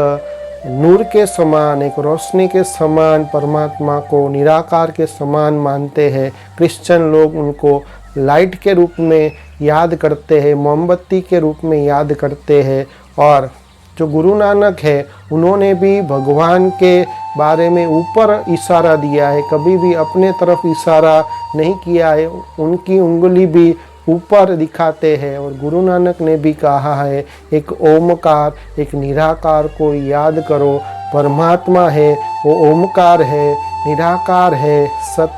नूर के समान, एक रोशनी के समान परमात्मा को निराकार के समान मानते हैं। क्रिश्चियन लोग उनको लाइट के रूप में याद करते हैं, मोमबत्ती के रूप में याद करते हैं। और जो गुरु नानक है उन्होंने भी भगवान के बारे में ऊपर इशारा दिया है, कभी भी अपने तरफ इशारा नहीं किया है। उनकी उंगली भी ऊपर दिखाते हैं। और गुरु नानक ने भी कहा है, एक ओमकार, एक निराकार को याद करो। परमात्मा है वो ओमकार है, निराकार है, सत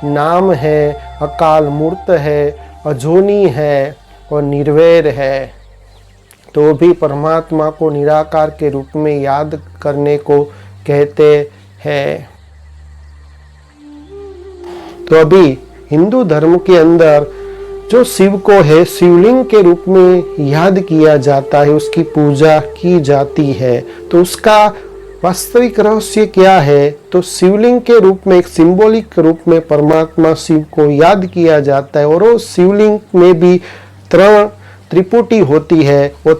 नाम है, अकाल मूर्त है, अजोनी है और निर्वैर है। तो भी परमात्मा को निराकार के रूप में याद करने को कहते हैं। तो अभी हिंदू धर्म के अंदर जो शिव को है शिवलिंग के रूप में याद किया जाता है, उसकी पूजा की जाती है। तो उसका वास्तविक रहस्य क्या है? तो शिवलिंग के रूप में, एक सिंबॉलिक रूप में परमात्मा शिव को याद किया जाता है। और वो शिवलिंग में भी त्रिपुटी होती है। वो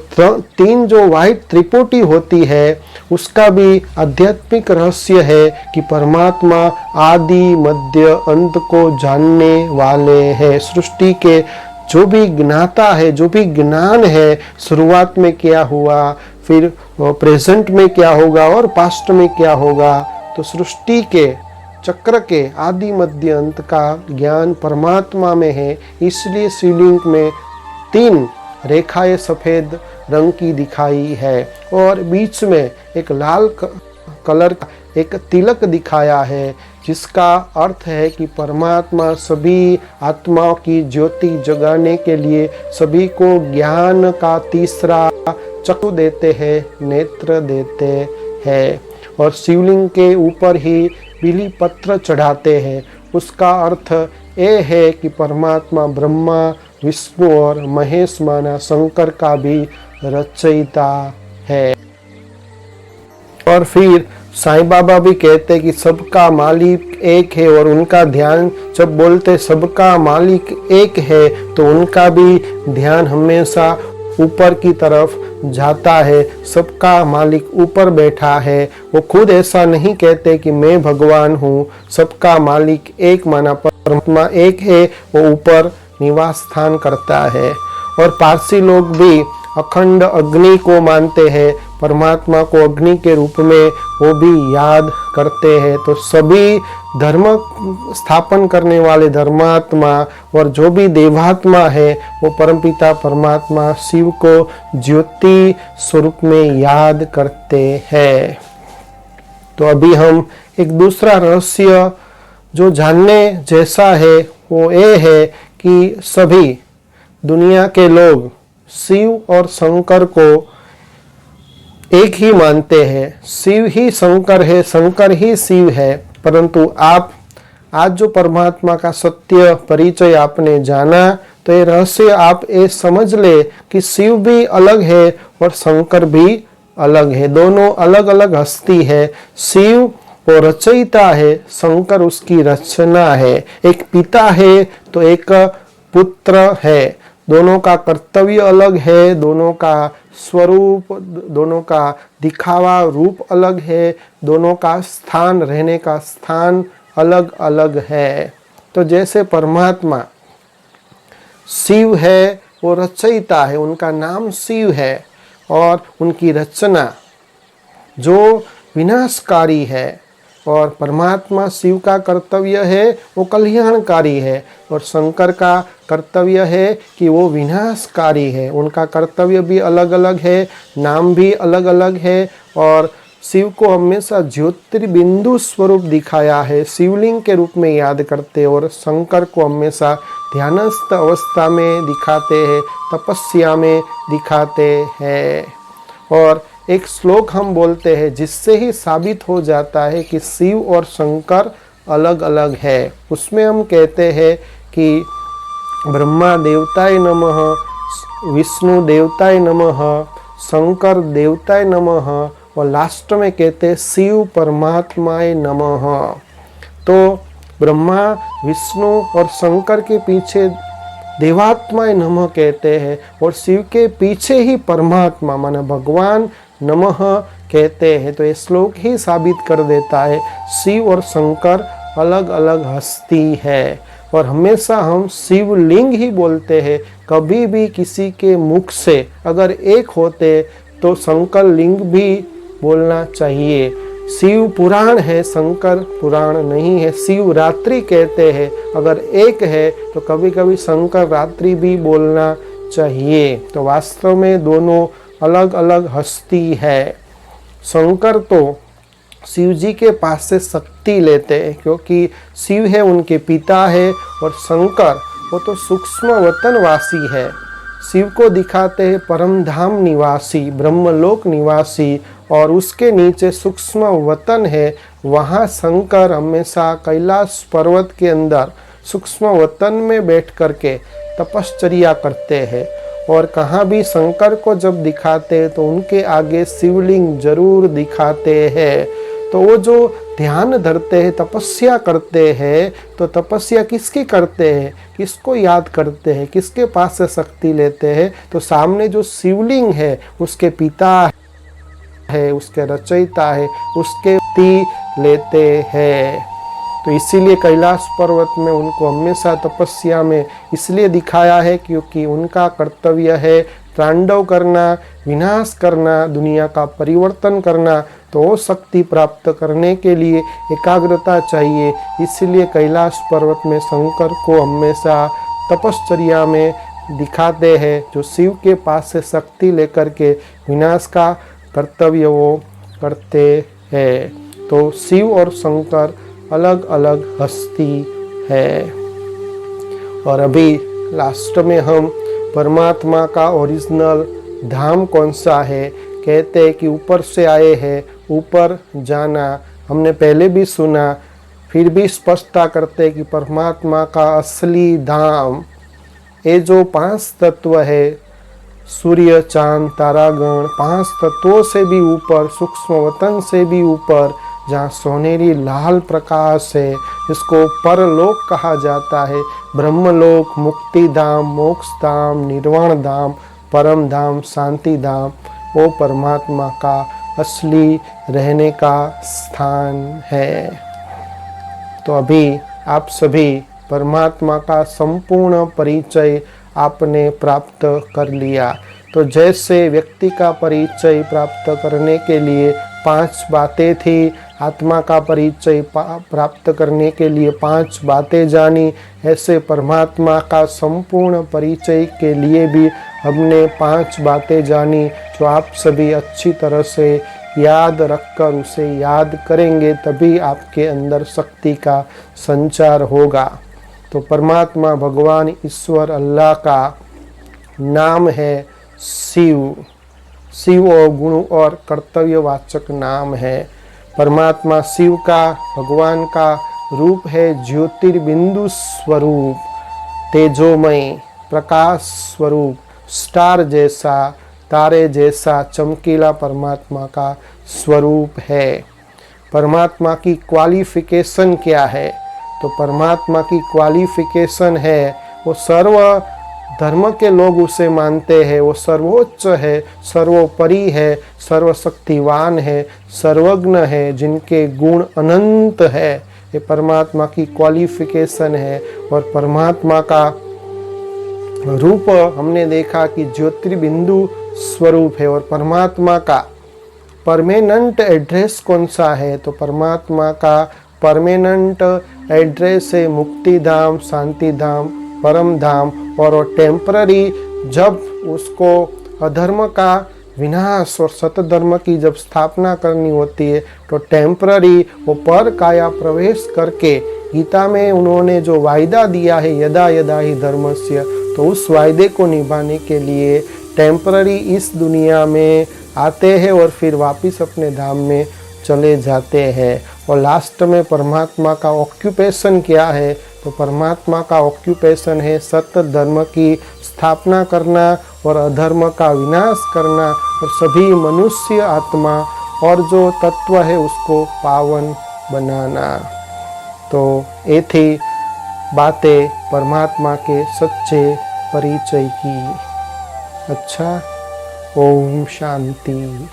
तीन जो वाइट त्रिपुटी होती है, उसका भी आध्यात्मिक रहस्य है कि परमात्मा आदि मध्य अंत को जानने वाले हैं। सृष्टि के जो भी ज्ञाता है, जो भी ज्ञान है, शुरुआत में क्या हुआ, फिर प्रेजेंट में क्या होगा और पास्ट में क्या होगा, तो सृष्टि के चक्र के आदि मध्य अंत का ज्ञान परमात्मा में है। इसलिए शिवलिंग में 3 रेखाएं सफेद रंग की दिखाई है और बीच में एक लाल कलर का एक तिलक दिखाया है, जिसका अर्थ है कि परमात्मा सभी आत्माओं की ज्योति जगाने के लिए सभी को ज्ञान का तीसरा चक्षु देते हैं, नेत्र देते हैं। और शिवलिंग के ऊपर ही बिली पत्र चढ़ाते हैं। उसका अर्थ ये है कि परमात्मा ब्रह्मा, विष्णु और महेश माना शंकर का भी रचयिता है। और फिर साईं बाबा भी कहते कि सबका मालिक एक है, और उनका ध्यान जब बोलते सबका मालिक एक है तो उनका भी ध्यान हमेशा ऊपर की तरफ जाता है। सबका मालिक ऊपर बैठा है। वो खुद ऐसा नहीं कहते कि मैं भगवान हूँ। सबका मालिक एक माना परमात्मा एक है, वो ऊपर निवास स्थान करता है। और पारसी लोग भी अखंड अग्नि को मानते हैं, परमात्मा को अग्नि के रूप में वो भी याद करते हैं। तो सभी धर्म स्थापन करने वाले धर्मात्मा और जो भी देवात्मा है वो परमपिता परमात्मा शिव को ज्योति स्वरूप में याद करते हैं। तो अभी हम एक दूसरा रहस्य जो जानने जैसा है वो ये है कि सभी दुनिया के लोग शिव और शंकर को एक ही मानते हैं। शिव ही शंकर है, शंकर ही शिव है। परंतु आप आज जो परमात्मा का सत्य परिचय आपने जाना, तो ये रहस्य आप ये समझ ले कि शिव भी अलग है और शंकर भी अलग है। दोनों अलग अलग हस्ती है। शिव वो रचयिता है, शंकर उसकी रचना है। एक पिता है तो एक पुत्र है। दोनों का कर्तव्य अलग है, दोनों का स्वरूप, दोनों का दिखावा रूप अलग है, दोनों का स्थान, रहने का स्थान अलग अलग है। तो जैसे परमात्मा शिव है, वो रचयिता है, उनका नाम शिव है, और उनकी रचना जो विनाशकारी है। और परमात्मा शिव का कर्तव्य है वो कल्याणकारी है, और शंकर का कर्तव्य है कि वो विनाशकारी है। उनका कर्तव्य भी अलग अलग है, नाम भी अलग अलग है। और शिव को हमेशा ज्योतिर्बिंदु स्वरूप दिखाया है, शिवलिंग के रूप में याद करते, और शंकर को हमेशा ध्यानस्थ अवस्था में दिखाते हैं, तपस्या में दिखाते हैं। और एक श्लोक हम बोलते हैं जिससे ही साबित हो जाता है कि शिव और शंकर अलग अलग है। उसमें हम कहते हैं कि ब्रह्मा देवताय नमः, विष्णु देवताय नमः, शंकर देवताय नमः, और लास्ट में कहते हैं शिव परमात्माय नमः। तो ब्रह्मा, विष्णु और शंकर के पीछे देवात्माय नमः कहते हैं, और शिव के पीछे ही परमात्मा माना भगवान नमः कहते हैं। तो ये श्लोक ही साबित कर देता है शिव और शंकर अलग अलग हस्ती है। और हमेशा हम शिवलिंग ही बोलते हैं। कभी भी किसी के मुख से अगर एक होते तो शंकर लिंग भी बोलना चाहिए। शिव पुराण है, शंकर पुराण नहीं है। शिव रात्रि कहते हैं, अगर एक है तो कभी कभी शंकर रात्रि भी बोलना चाहिए। तो वास्तव में दोनों अलग अलग हस्ती है। शंकर तो शिव जी के पास से शक्ति लेते हैं, क्योंकि शिव है उनके पिता है, और शंकर वो तो सूक्ष्म वतनवासी है। शिव को दिखाते हैं परम धाम निवासी, ब्रह्मलोक निवासी, और उसके नीचे सूक्ष्म वतन है। वहाँ शंकर हमेशा कैलाश पर्वत के अंदर सूक्ष्म वतन में बैठ करके तपश्चर्या करते हैं। और कहाँ भी शंकर को जब दिखाते हैं तो उनके आगे शिवलिंग जरूर दिखाते हैं। तो वो जो ध्यान धरते हैं, तपस्या करते हैं, तो तपस्या किसकी करते हैं, किसको याद करते हैं, किसके पास से शक्ति लेते हैं? तो सामने जो शिवलिंग है उसके पिता है, उसके रचयिता है, उसके शक्ति लेते हैं। तो इसीलिए कैलाश पर्वत में उनको हमेशा तपस्या में इसलिए दिखाया है क्योंकि उनका कर्तव्य है तांडव करना, विनाश करना, दुनिया का परिवर्तन करना। तो वो शक्ति प्राप्त करने के लिए एकाग्रता चाहिए। इसलिए कैलाश पर्वत में शंकर को हमेशा तपश्चर्या में दिखाते हैं, जो शिव के पास से शक्ति लेकर के विनाश का कर्तव्य वो करते हैं। तो शिव और शंकर अलग अलग हस्ती है। और अभी लास्ट में हम परमात्मा का ओरिजिनल धाम कौन सा है, कहते हैं कि ऊपर से आए हैं, ऊपर जाना। हमने पहले भी सुना, फिर भी स्पष्टता करते हैं कि परमात्मा का असली धाम ये जो 5 तत्व है, सूर्य, चांद, तारागण, 5 तत्वों से भी ऊपर, सूक्ष्म वतन से भी ऊपर, जहाँ सोनेरी लाल प्रकाश है, जिसको परलोक कहा जाता है, ब्रह्मलोक, मुक्ति धाम, मोक्ष धाम, निर्वाण धाम, परम धाम, शांति धाम, वो परमात्मा का असली रहने का स्थान है। तो अभी आप सभी परमात्मा का संपूर्ण परिचय आपने प्राप्त कर लिया। तो जैसे व्यक्ति का परिचय प्राप्त करने के लिए 5 बातें थी, आत्मा का परिचय प्राप्त करने के लिए 5 बातें जानी, ऐसे परमात्मा का संपूर्ण परिचय के लिए भी हमने 5 बातें जानी, जो आप सभी अच्छी तरह से याद रखकर उसे याद करेंगे, तभी आपके अंदर शक्ति का संचार होगा। तो परमात्मा भगवान ईश्वर अल्लाह का नाम है शिव। शिव और गुण और कर्तव्यवाचक नाम है। परमात्मा शिव का, भगवान का रूप है ज्योतिर्बिंदु स्वरूप, तेजोमय प्रकाश स्वरूप, स्टार जैसा, तारे जैसा चमकीला परमात्मा का स्वरूप है। परमात्मा की क्वालिफिकेशन क्या है? तो परमात्मा की क्वालिफिकेशन है, वो सर्व धर्म के लोग उसे मानते हैं, वो सर्वोच्च है, सर्वोपरि है, सर्वशक्तिवान है, सर्वज्ञ है, जिनके गुण अनंत है। ये परमात्मा की क्वालिफिकेशन है। और परमात्मा का रूप हमने देखा कि ज्योतिर्बिंदु स्वरूप है। और परमात्मा का परमानेंट एड्रेस कौन सा है? तो परमात्मा का परमानेंट एड्रेस है मुक्ति धाम, शांति धाम, परम धाम। और टेम्पररी जब उसको अधर्म का विनाश और सतधर्म की जब स्थापना करनी होती है, तो टेम्पररी वो पर काया प्रवेश करके, गीता में उन्होंने जो वायदा दिया है यदा यदा ही धर्मस्य, तो उस वायदे को निभाने के लिए टेम्पररी इस दुनिया में आते हैं और फिर वापस अपने धाम में चले जाते हैं। और लास्ट में परमात्मा का ऑक्यूपेशन क्या है? तो परमात्मा का ऑक्यूपेशन है सत्य धर्म की स्थापना करना और अधर्म का विनाश करना, और सभी मनुष्य आत्मा और जो तत्व है उसको पावन बनाना। तो ये थी बातें परमात्मा के सच्चे परिचय की। अच्छा, ओम शांति।